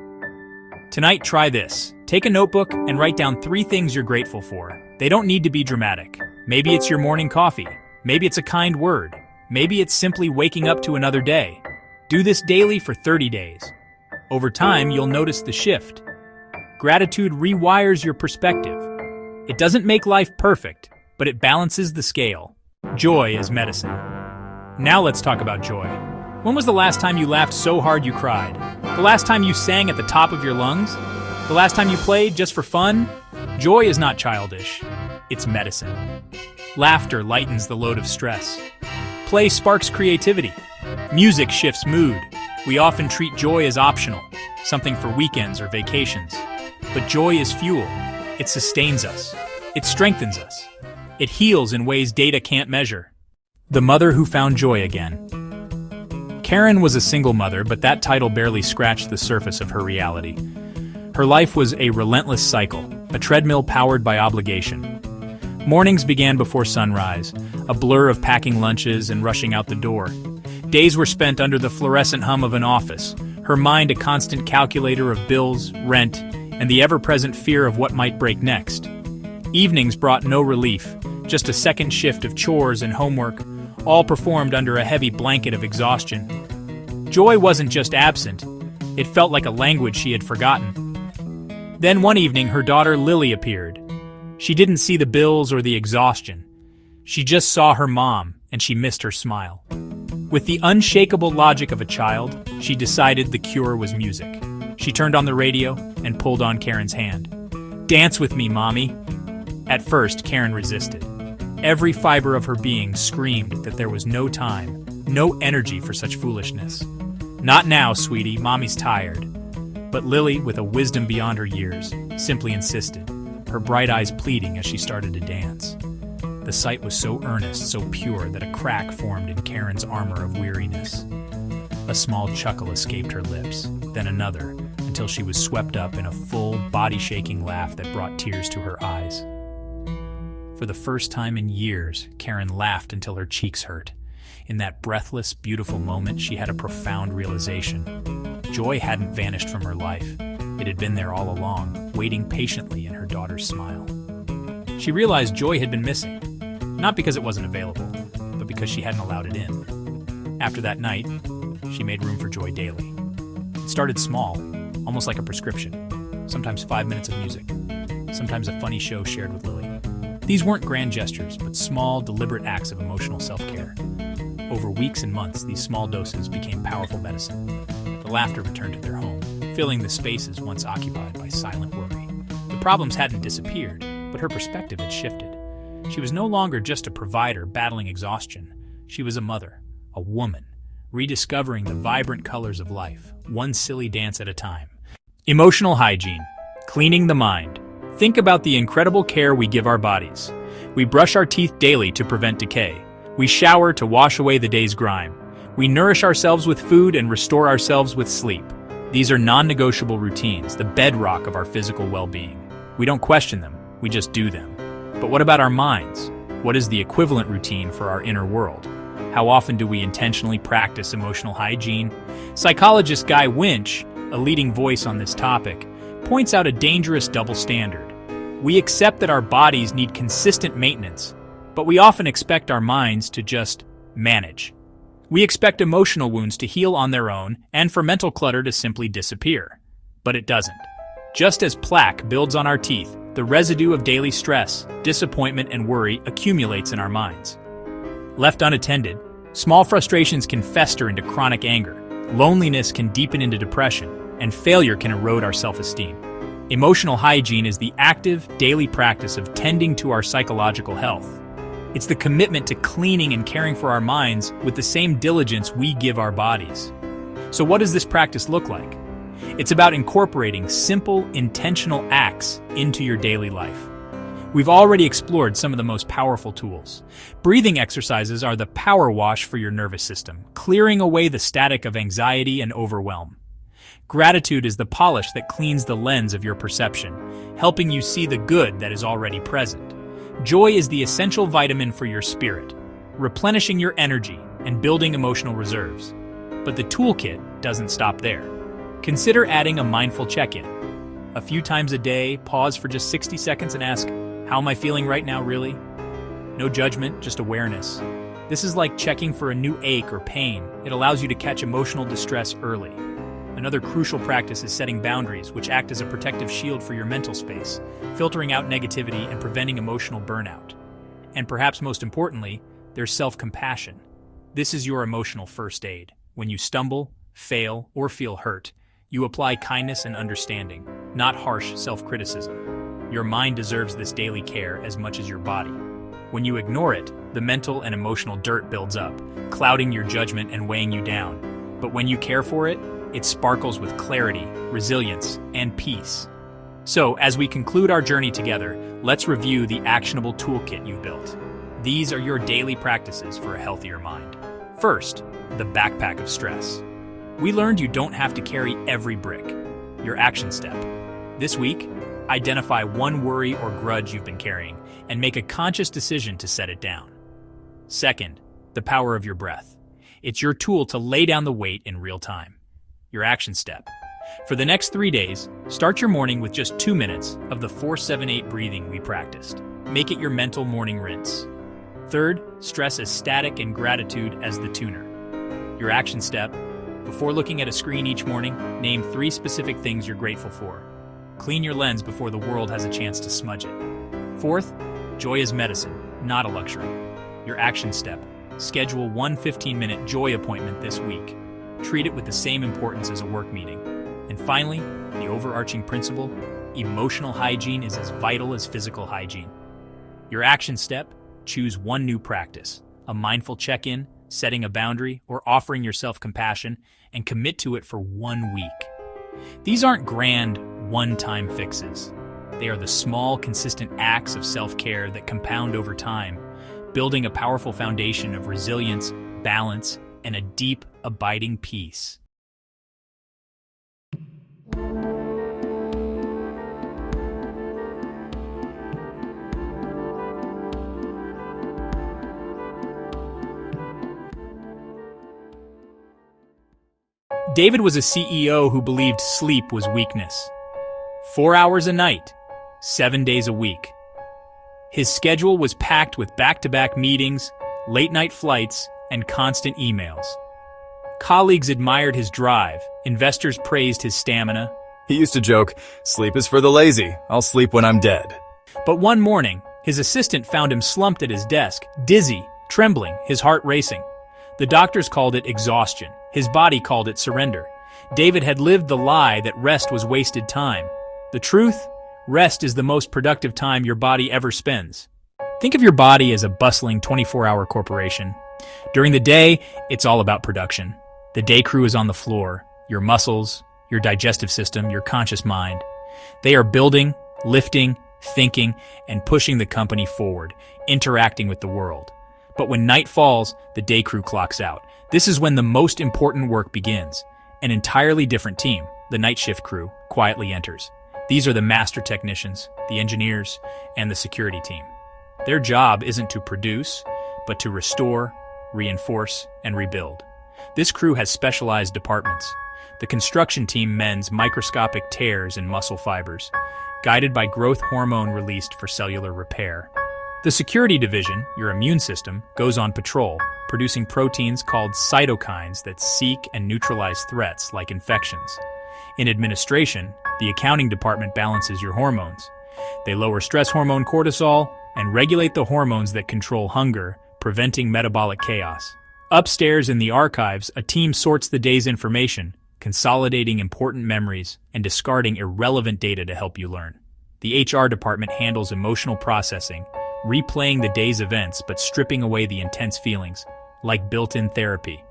Tonight, try this. Take a notebook and write down 3 things you're grateful for. They don't need to be dramatic. Maybe it's your morning coffee. Maybe it's a kind word. Maybe it's simply waking up to another day. Do this daily for 30 days. Over time, you'll notice the shift. Gratitude rewires your perspective. It doesn't make life perfect, but it balances the scale. Joy is medicine. Now let's talk about joy. When was the last time you laughed so hard you cried? The last time you sang at the top of your lungs? The last time you played just for fun? Joy is not childish. It's medicine. Laughter lightens the load of stress. Play sparks creativity. Music shifts mood. We often treat joy as optional, something for weekends or vacations. But joy is fuel. It sustains us. It strengthens us. It heals in ways data can't measure. The mother who found joy again. Karen was a single mother, but that title barely scratched the surface of her reality. Her life was a relentless cycle, a treadmill powered by obligation. Mornings began before sunrise, a blur of packing lunches and rushing out the door. Days were spent under the fluorescent hum of an office, her mind a constant calculator of bills, rent, and the ever-present fear of what might break next. Evenings brought no relief, just a second shift of chores and homework, all performed under a heavy blanket of exhaustion. Joy wasn't just absent, it felt like a language she had forgotten. Then one evening, her daughter Lily appeared. She didn't see the bills or the exhaustion. She just saw her mom, and she missed her smile. With the unshakable logic of a child, she decided the cure was music. She turned on the radio and pulled on Karen's hand. "Dance with me, Mommy." At first, Karen resisted. Every fiber of her being screamed that there was no time, no energy for such foolishness. "Not now, sweetie, Mommy's tired." But Lily, with a wisdom beyond her years, simply insisted, her bright eyes pleading as she started to dance. The sight was so earnest, so pure, that a crack formed in Karen's armor of weariness. A small chuckle escaped her lips, then another, until she was swept up in a full, body-shaking laugh that brought tears to her eyes. For the first time in years, Karen laughed until her cheeks hurt. In that breathless, beautiful moment, she had a profound realization. Joy hadn't vanished from her life. It had been there all along, waiting patiently in her daughter's smile. She realized joy had been missing, not because it wasn't available, but because she hadn't allowed it in. After that night, she made room for joy daily. It started small, almost like a prescription. Sometimes 5 minutes of music, sometimes a funny show shared with Lily. These weren't grand gestures, but small, deliberate acts of emotional self-care. Over weeks and months, these small doses became powerful medicine. The laughter returned to their home, filling the spaces once occupied by silent worry. The problems hadn't disappeared, but her perspective had shifted. She was no longer just a provider battling exhaustion. She was a mother, a woman, rediscovering the vibrant colors of life, one silly dance at a time. Emotional hygiene, cleaning the mind. Think about the incredible care we give our bodies. We brush our teeth daily to prevent decay. We shower to wash away the day's grime. We nourish ourselves with food and restore ourselves with sleep. These are non-negotiable routines, the bedrock of our physical well-being. We don't question them, we just do them. But what about our minds? What is the equivalent routine for our inner world? How often do we intentionally practice emotional hygiene? Psychologist Guy Winch, a leading voice on this topic, points out a dangerous double standard. We accept that our bodies need consistent maintenance, but we often expect our minds to just manage. We expect emotional wounds to heal on their own and for mental clutter to simply disappear. But it doesn't. Just as plaque builds on our teeth, the residue of daily stress, disappointment, and worry accumulates in our minds. Left unattended, small frustrations can fester into chronic anger, loneliness can deepen into depression, and failure can erode our self-esteem. Emotional hygiene is the active, daily practice of tending to our psychological health. It's the commitment to cleaning and caring for our minds with the same diligence we give our bodies. So what does this practice look like? It's about incorporating simple, intentional acts into your daily life. We've already explored some of the most powerful tools. Breathing exercises are the power wash for your nervous system, clearing away the static of anxiety and overwhelm. Gratitude is the polish that cleans the lens of your perception, helping you see the good that is already present. Joy is the essential vitamin for your spirit, replenishing your energy and building emotional reserves. But the toolkit doesn't stop there. Consider adding a mindful check-in. A few times a day, pause for just 60 seconds and ask, how am I feeling right now, really? No judgment, just awareness. This is like checking for a new ache or pain. It allows you to catch emotional distress early. Another crucial practice is setting boundaries, which act as a protective shield for your mental space, filtering out negativity and preventing emotional burnout. And perhaps most importantly, there's self-compassion. This is your emotional first aid. When you stumble, fail, or feel hurt, you apply kindness and understanding, not harsh self-criticism. Your mind deserves this daily care as much as your body. When you ignore it, the mental and emotional dirt builds up, clouding your judgment and weighing you down. But when you care for it, it sparkles with clarity, resilience, and peace. So, as we conclude our journey together, let's review the actionable toolkit you've built. These are your daily practices for a healthier mind. First, the backpack of stress. We learned you don't have to carry every brick. Your action step. This week, identify one worry or grudge you've been carrying and make a conscious decision to set it down. Second, the power of your breath. It's your tool to lay down the weight in real time. Your action step. For the next 3 days, start your morning with just 2 minutes of the 4-7-8 breathing we practiced. Make it your mental morning rinse. Third, stress as static and gratitude as the tuner. Your action step. Before looking at a screen each morning, name 3 specific things you're grateful for. Clean your lens before the world has a chance to smudge it. Fourth, joy is medicine, not a luxury. Your action step. Schedule one 15-minute joy appointment this week. Treat it with the same importance as a work meeting. And finally, the overarching principle, emotional hygiene is as vital as physical hygiene. Your action step, choose one new practice, a mindful check-in, setting a boundary, or offering yourself compassion, and commit to it for 1 week. These aren't grand, one-time fixes. They are the small, consistent acts of self-care that compound over time, building a powerful foundation of resilience, balance, and a deep, abiding peace. David was a CEO who believed sleep was weakness. 4 hours a night, 7 days a week. His schedule was packed with back-to-back meetings, late-night flights, and constant emails. Colleagues admired his drive, investors praised his stamina. He used to joke, "Sleep is for the lazy. I'll sleep when I'm dead." But one morning, his assistant found him slumped at his desk, dizzy, trembling, his heart racing. The doctors called it exhaustion. His body called it surrender. David had lived the lie that rest was wasted time. The truth? Rest is the most productive time your body ever spends. Think of your body as a bustling 24-hour corporation. During the day, it's all about production. The day crew is on the floor, your muscles, your digestive system, your conscious mind. They are building, lifting, thinking, and pushing the company forward, interacting with the world. But when night falls, the day crew clocks out. This is when the most important work begins. An entirely different team, the night shift crew, quietly enters. These are the master technicians, the engineers, and the security team. Their job isn't to produce, but to restore, reinforce, and rebuild. This crew has specialized departments. The construction team mends microscopic tears in muscle fibers, guided by growth hormone released for cellular repair. The security division, your immune system, goes on patrol, producing proteins called cytokines that seek and neutralize threats like infections. In administration, the accounting department balances your hormones. They lower stress hormone cortisol and regulate the hormones that control hunger, preventing metabolic chaos. Upstairs in the archives, a team sorts the day's information, consolidating important memories and discarding irrelevant data to help you learn. The HR department handles emotional processing, replaying the day's events but stripping away the intense feelings, like built-in therapy.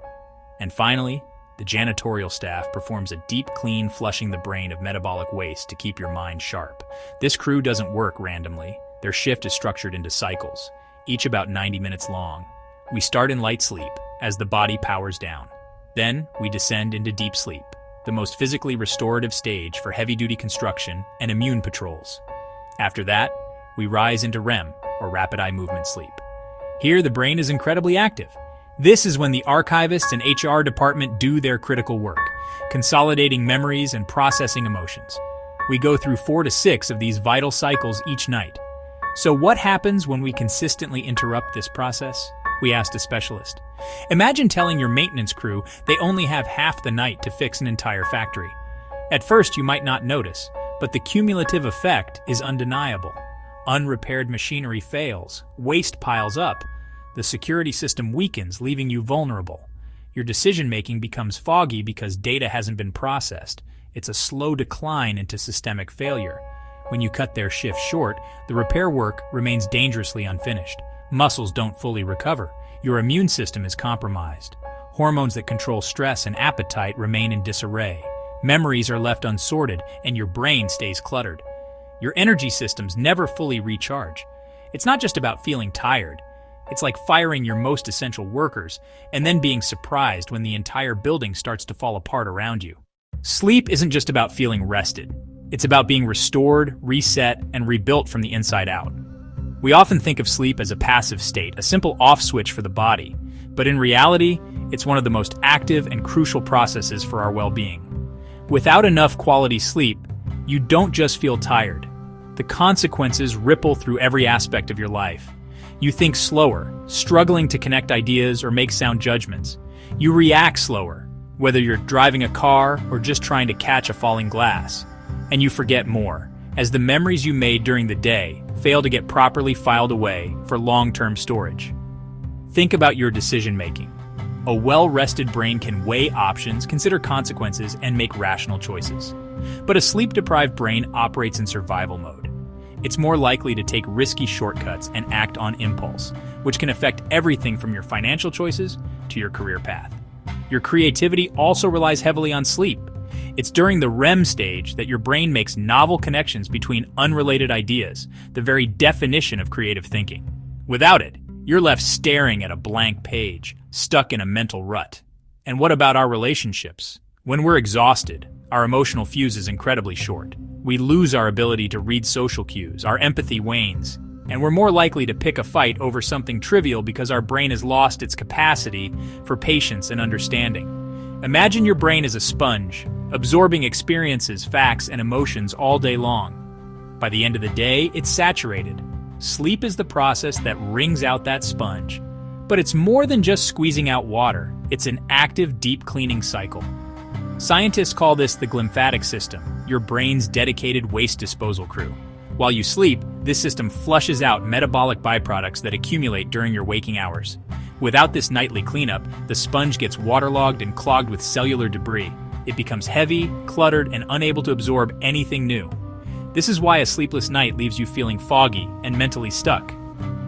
And finally, the janitorial staff performs a deep clean, flushing the brain of metabolic waste to keep your mind sharp. This crew doesn't work randomly. Their shift is structured into cycles, each about 90 minutes long. We start in light sleep, as the body powers down. Then, we descend into deep sleep, the most physically restorative stage for heavy-duty construction and immune patrols. After that, we rise into REM, or rapid eye movement sleep. Here, the brain is incredibly active. This is when the archivists and HR department do their critical work, consolidating memories and processing emotions. We go through 4 to 6 of these vital cycles each night. So what happens when we consistently interrupt this process? We asked a specialist. Imagine telling your maintenance crew they only have half the night to fix an entire factory. At first, you might not notice, but the cumulative effect is undeniable. Unrepaired machinery fails, waste piles up, the security system weakens, leaving you vulnerable. Your decision-making becomes foggy because data hasn't been processed. It's a slow decline into systemic failure. When you cut their shift short, the repair work remains dangerously unfinished. Muscles don't fully recover. Your immune system is compromised. Hormones that control stress and appetite remain in disarray. Memories are left unsorted, and your brain stays cluttered. Your energy systems never fully recharge. It's not just about feeling tired. It's like firing your most essential workers and then being surprised when the entire building starts to fall apart around you. Sleep isn't just about feeling rested. It's about being restored, reset, and rebuilt from the inside out. We often think of sleep as a passive state, a simple off switch for the body, but in reality, it's one of the most active and crucial processes for our well-being. Without enough quality sleep, you don't just feel tired. The consequences ripple through every aspect of your life. You think slower, struggling to connect ideas or make sound judgments. You react slower, whether you're driving a car or just trying to catch a falling glass. And you forget more, as the memories you made during the day fail to get properly filed away for long-term storage. Think about your decision-making. A well-rested brain can weigh options, consider consequences, and make rational choices. But a sleep-deprived brain operates in survival mode. It's more likely to take risky shortcuts and act on impulse, which can affect everything from your financial choices to your career path. Your creativity also relies heavily on sleep. It's during the REM stage that your brain makes novel connections between unrelated ideas, the very definition of creative thinking. Without it, you're left staring at a blank page, stuck in a mental rut. And what about our relationships? When we're exhausted, our emotional fuse is incredibly short. We lose our ability to read social cues, our empathy wanes, and we're more likely to pick a fight over something trivial because our brain has lost its capacity for patience and understanding. Imagine your brain as a sponge, absorbing experiences, facts, and emotions all day long. By the end of the day, it's saturated. Sleep is the process that wrings out that sponge. But it's more than just squeezing out water. It's an active, deep cleaning cycle. Scientists call this the glymphatic system, your brain's dedicated waste disposal crew. While you sleep, this system flushes out metabolic byproducts that accumulate during your waking hours. Without this nightly cleanup, the sponge gets waterlogged and clogged with cellular debris. It becomes heavy, cluttered, and unable to absorb anything new. This is why a sleepless night leaves you feeling foggy and mentally stuck.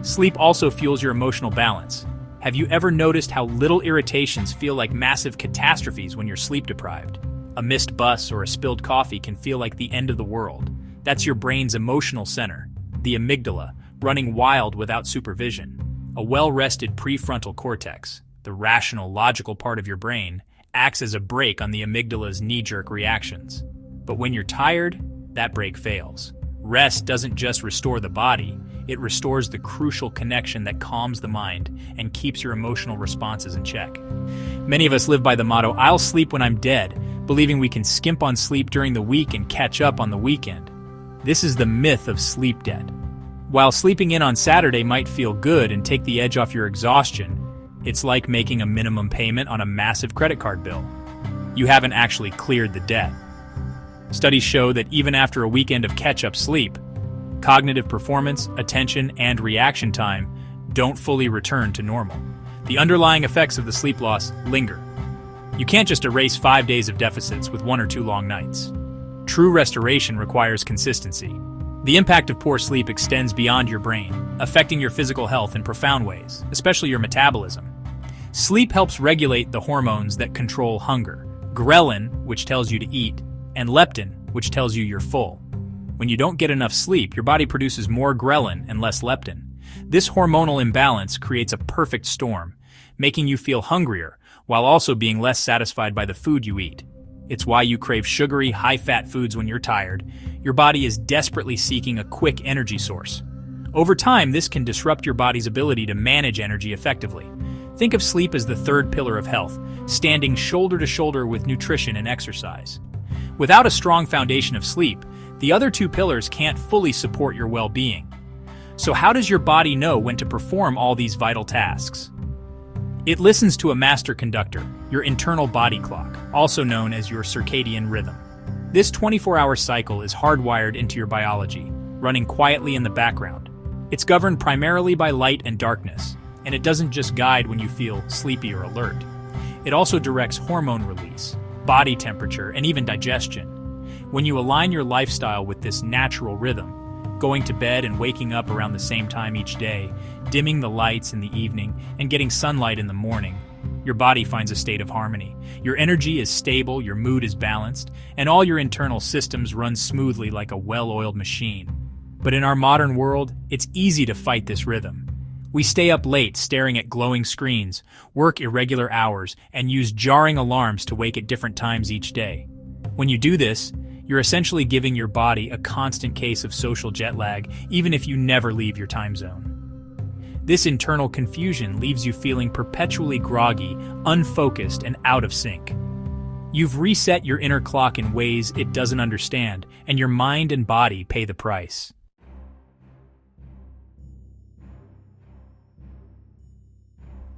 Sleep also fuels your emotional balance. Have you ever noticed how little irritations feel like massive catastrophes when you're sleep deprived? A missed bus or a spilled coffee can feel like the end of the world. That's your brain's emotional center, the amygdala, running wild without supervision. A well-rested prefrontal cortex, the rational, logical part of your brain, acts as a brake on the amygdala's knee-jerk reactions. But when you're tired, that brake fails. Rest doesn't just restore the body, it restores the crucial connection that calms the mind and keeps your emotional responses in check. Many of us live by the motto, "I'll sleep when I'm dead," believing we can skimp on sleep during the week and catch up on the weekend. This is the myth of sleep debt. While sleeping in on Saturday might feel good and take the edge off your exhaustion, it's like making a minimum payment on a massive credit card bill. You haven't actually cleared the debt. Studies show that even after a weekend of catch-up sleep, cognitive performance, attention, and reaction time don't fully return to normal. The underlying effects of the sleep loss linger. You can't just erase 5 days of deficits with 1 or 2 long nights. True restoration requires consistency. The impact of poor sleep extends beyond your brain, affecting your physical health in profound ways, especially your metabolism. Sleep helps regulate the hormones that control hunger, ghrelin, which tells you to eat, and leptin, which tells you you're full. When you don't get enough sleep, your body produces more ghrelin and less leptin. This hormonal imbalance creates a perfect storm, making you feel hungrier while also being less satisfied by the food you eat. It's why you crave sugary, high-fat foods when you're tired. Your body is desperately seeking a quick energy source. Over time, this can disrupt your body's ability to manage energy effectively. Think of sleep as the third pillar of health, standing shoulder to shoulder with nutrition and exercise. Without a strong foundation of sleep, the other 2 pillars can't fully support your well-being. So how does your body know when to perform all these vital tasks? It listens to a master conductor, your internal body clock, also known as your circadian rhythm. This 24-hour cycle is hardwired into your biology, running quietly in the background. It's governed primarily by light and darkness, and it doesn't just guide when you feel sleepy or alert. It also directs hormone release, body temperature, and even digestion. When you align your lifestyle with this natural rhythm, going to bed and waking up around the same time each day, dimming the lights in the evening, and getting sunlight in the morning, your body finds a state of harmony. Your energy is stable, your mood is balanced, and all your internal systems run smoothly like a well-oiled machine. But in our modern world, it's easy to fight this rhythm. We stay up late staring at glowing screens, work irregular hours, and use jarring alarms to wake at different times each day. When you do this, you're essentially giving your body a constant case of social jet lag, even if you never leave your time zone. This internal confusion leaves you feeling perpetually groggy, unfocused, and out of sync. You've reset your inner clock in ways it doesn't understand, and your mind and body pay the price.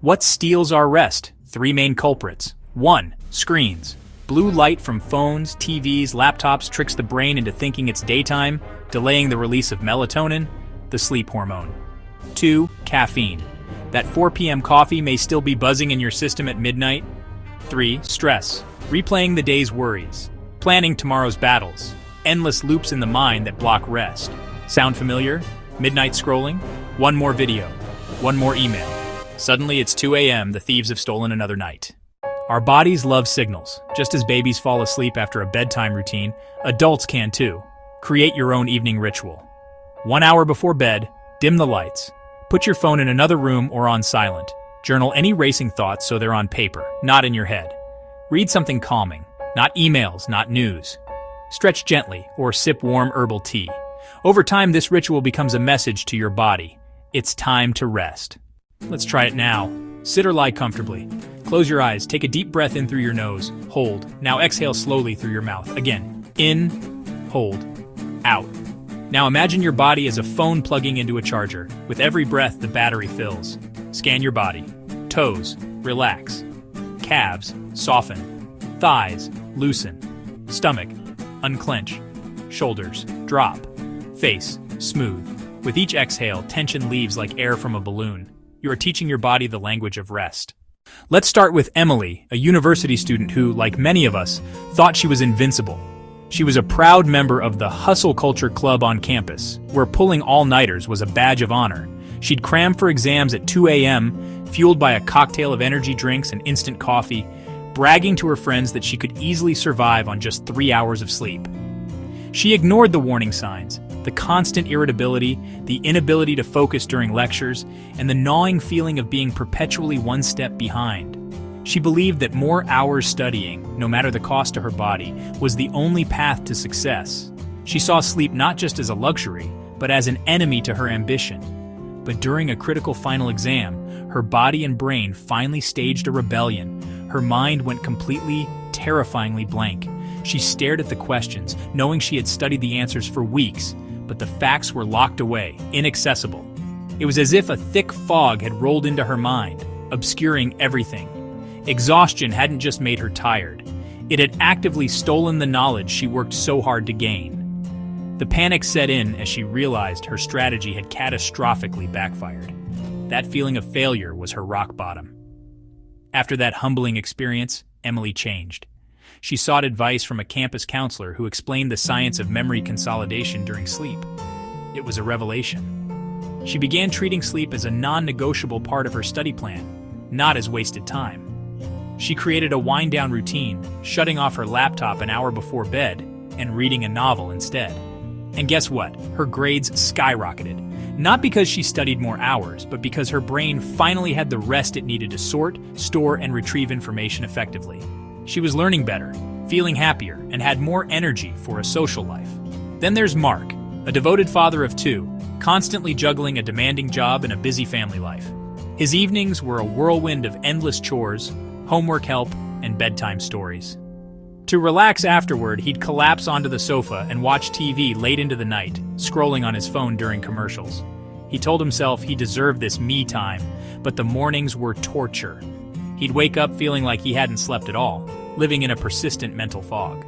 What steals our rest? 3 main culprits. 1. Screens. Blue light from phones, TVs, laptops tricks the brain into thinking it's daytime, delaying the release of melatonin, the sleep hormone. 2. Caffeine. That 4 p.m. coffee may still be buzzing in your system at midnight. 3. Stress. Replaying the day's worries, planning tomorrow's battles, endless loops in the mind that block rest. Sound familiar? Midnight scrolling? One more video. One more email. Suddenly it's 2 a.m., the thieves have stolen another night. Our bodies love signals. Just as babies fall asleep after a bedtime routine, adults can too. Create your own evening ritual. 1 hour before bed, dim the lights. Put your phone in another room or on silent. Journal any racing thoughts so they're on paper, not in your head. Read something calming, not emails, not news. Stretch gently or sip warm herbal tea. Over time, this ritual becomes a message to your body. It's time to rest. Let's try it now. Sit or lie comfortably. Close your eyes, take a deep breath in through your nose, hold. Now exhale slowly through your mouth. Again, in, hold, out. Now imagine your body as a phone plugging into a charger. With every breath, the battery fills. Scan your body. Toes, relax. Calves, soften. Thighs, loosen. Stomach, unclench. Shoulders, drop. Face, smooth. With each exhale, tension leaves like air from a balloon. You are teaching your body the language of rest. Let's start with Emily, a university student who, like many of us, thought she was invincible. She was a proud member of the hustle culture club on campus, where pulling all-nighters was a badge of honor. She'd cram for exams at 2 a.m., fueled by a cocktail of energy drinks and instant coffee, bragging to her friends that she could easily survive on just 3 hours of sleep. She ignored the warning signs, the constant irritability, the inability to focus during lectures, and the gnawing feeling of being perpetually one step behind. She believed that more hours studying, no matter the cost to her body, was the only path to success. She saw sleep not just as a luxury, but as an enemy to her ambition. But during a critical final exam, her body and brain finally staged a rebellion. Her mind went completely, terrifyingly blank. She stared at the questions, knowing she had studied the answers for weeks, but the facts were locked away, inaccessible. It was as if a thick fog had rolled into her mind, obscuring everything. Exhaustion hadn't just made her tired. It had actively stolen the knowledge she worked so hard to gain. The panic set in as she realized her strategy had catastrophically backfired. That feeling of failure was her rock bottom. After that humbling experience, Emily changed. She sought advice from a campus counselor who explained the science of memory consolidation during sleep. It was a revelation. She began treating sleep as a non-negotiable part of her study plan, not as wasted time. She created a wind-down routine, shutting off her laptop an hour before bed and reading a novel instead. And guess what? Her grades skyrocketed. Not because she studied more hours, but because her brain finally had the rest it needed to sort, store, and retrieve information effectively. She was learning better, feeling happier, and had more energy for a social life. Then there's Mark, a devoted father of two, constantly juggling a demanding job and a busy family life. His evenings were a whirlwind of endless chores, homework help, and bedtime stories. To relax afterward, he'd collapse onto the sofa and watch TV late into the night, scrolling on his phone during commercials. He told himself he deserved this me time, but the mornings were torture. He'd wake up feeling like he hadn't slept at all, living in a persistent mental fog.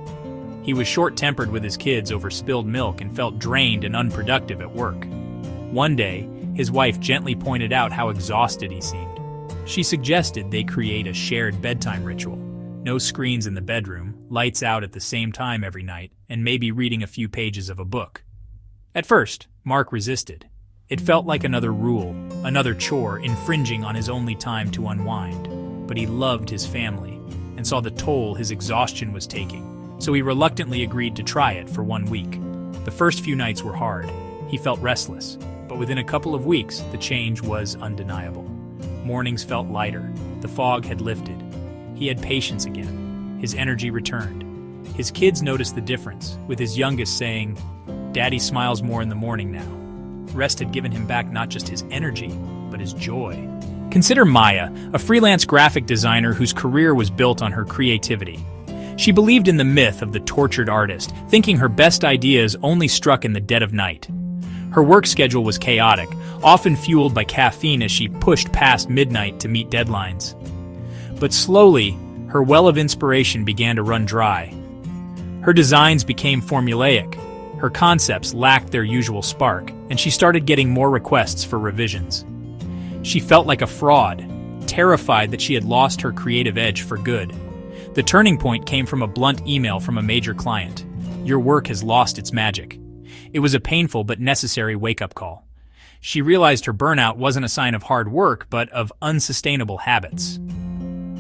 He was short-tempered with his kids over spilled milk and felt drained and unproductive at work. One day, his wife gently pointed out how exhausted he seemed. She suggested they create a shared bedtime ritual. No screens in the bedroom, lights out at the same time every night, and maybe reading a few pages of a book. At first, Mark resisted. It felt like another rule, another chore infringing on his only time to unwind. But he loved his family and saw the toll his exhaustion was taking, so he reluctantly agreed to try it for 1 week. The first few nights were hard. He felt restless, but within a couple of weeks, the change was undeniable. Mornings felt lighter. The fog had lifted. He had patience again. His energy returned. His kids noticed the difference, with his youngest saying, "Daddy smiles more in the morning now." Rest had given him back not just his energy, but his joy. Consider Maya, a freelance graphic designer whose career was built on her creativity. She believed in the myth of the tortured artist, thinking her best ideas only struck in the dead of night. Her work schedule was chaotic, often fueled by caffeine as she pushed past midnight to meet deadlines. But slowly, her well of inspiration began to run dry. Her designs became formulaic. Her concepts lacked their usual spark, and she started getting more requests for revisions. She felt like a fraud, terrified that she had lost her creative edge for good. The turning point came from a blunt email from a major client. "Your work has lost its magic." It was a painful but necessary wake-up call. She realized her burnout wasn't a sign of hard work, but of unsustainable habits.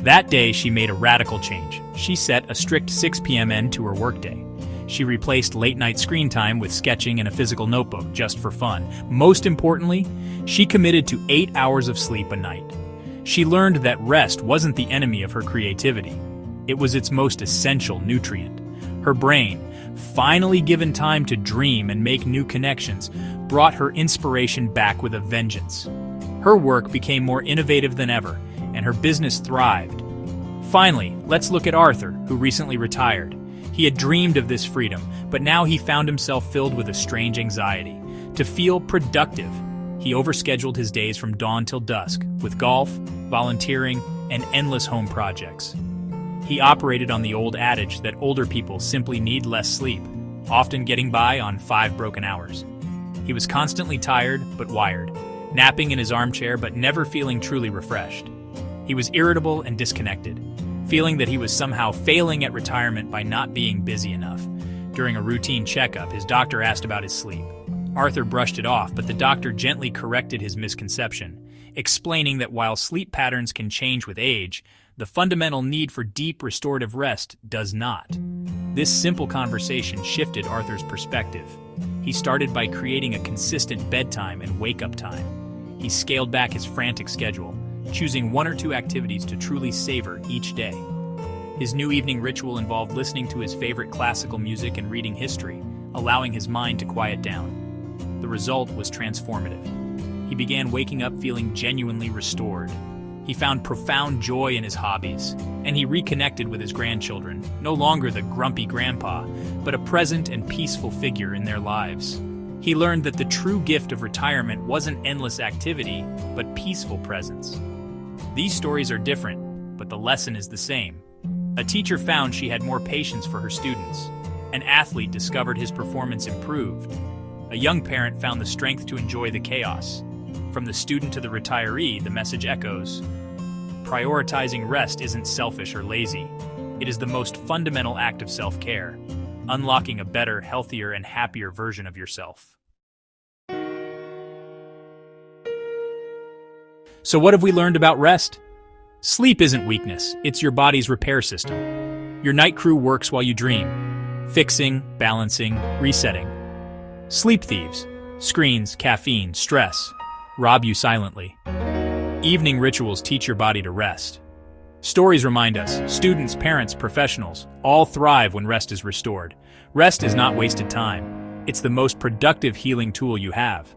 That day, she made a radical change. She set a strict 6 p.m. end to her workday. She replaced late-night screen time with sketching and a physical notebook just for fun. Most importantly, she committed to 8 hours of sleep a night. She learned that rest wasn't the enemy of her creativity. It was its most essential nutrient. Her brain, finally given time to dream and make new connections, brought her inspiration back with a vengeance. Her work became more innovative than ever, and her business thrived. Finally, let's look at Arthur, who recently retired. He had dreamed of this freedom, but now he found himself filled with a strange anxiety. To feel productive, he overscheduled his days from dawn till dusk, with golf, volunteering, and endless home projects. He operated on the old adage that older people simply need less sleep, often getting by on 5 broken hours. He was constantly tired but wired, napping in his armchair but never feeling truly refreshed. He was irritable and disconnected, feeling that he was somehow failing at retirement by not being busy enough. During a routine checkup, his doctor asked about his sleep. Arthur brushed it off, but the doctor gently corrected his misconception, explaining that while sleep patterns can change with age, the fundamental need for deep restorative rest does not. This simple conversation shifted Arthur's perspective. He started by creating a consistent bedtime and wake-up time. He scaled back his frantic schedule, choosing 1 or 2 activities to truly savor each day. His new evening ritual involved listening to his favorite classical music and reading history, allowing his mind to quiet down. The result was transformative. He began waking up feeling genuinely restored. He found profound joy in his hobbies, and he reconnected with his grandchildren, no longer the grumpy grandpa, but a present and peaceful figure in their lives. He learned that the true gift of retirement wasn't endless activity, but peaceful presence. These stories are different, but the lesson is the same. A teacher found she had more patience for her students. An athlete discovered his performance improved. A young parent found the strength to enjoy the chaos. From the student to the retiree, the message echoes: prioritizing rest isn't selfish or lazy. It is the most fundamental act of self-care, unlocking a better, healthier, and happier version of yourself. So what have we learned about rest? Sleep isn't weakness, it's your body's repair system. Your night crew works while you dream, fixing, balancing, resetting. Sleep thieves, screens, caffeine, stress, rob you silently. Evening rituals teach your body to rest. Stories remind us, students, parents, professionals, all thrive when rest is restored. Rest is not wasted time. It's the most productive healing tool you have.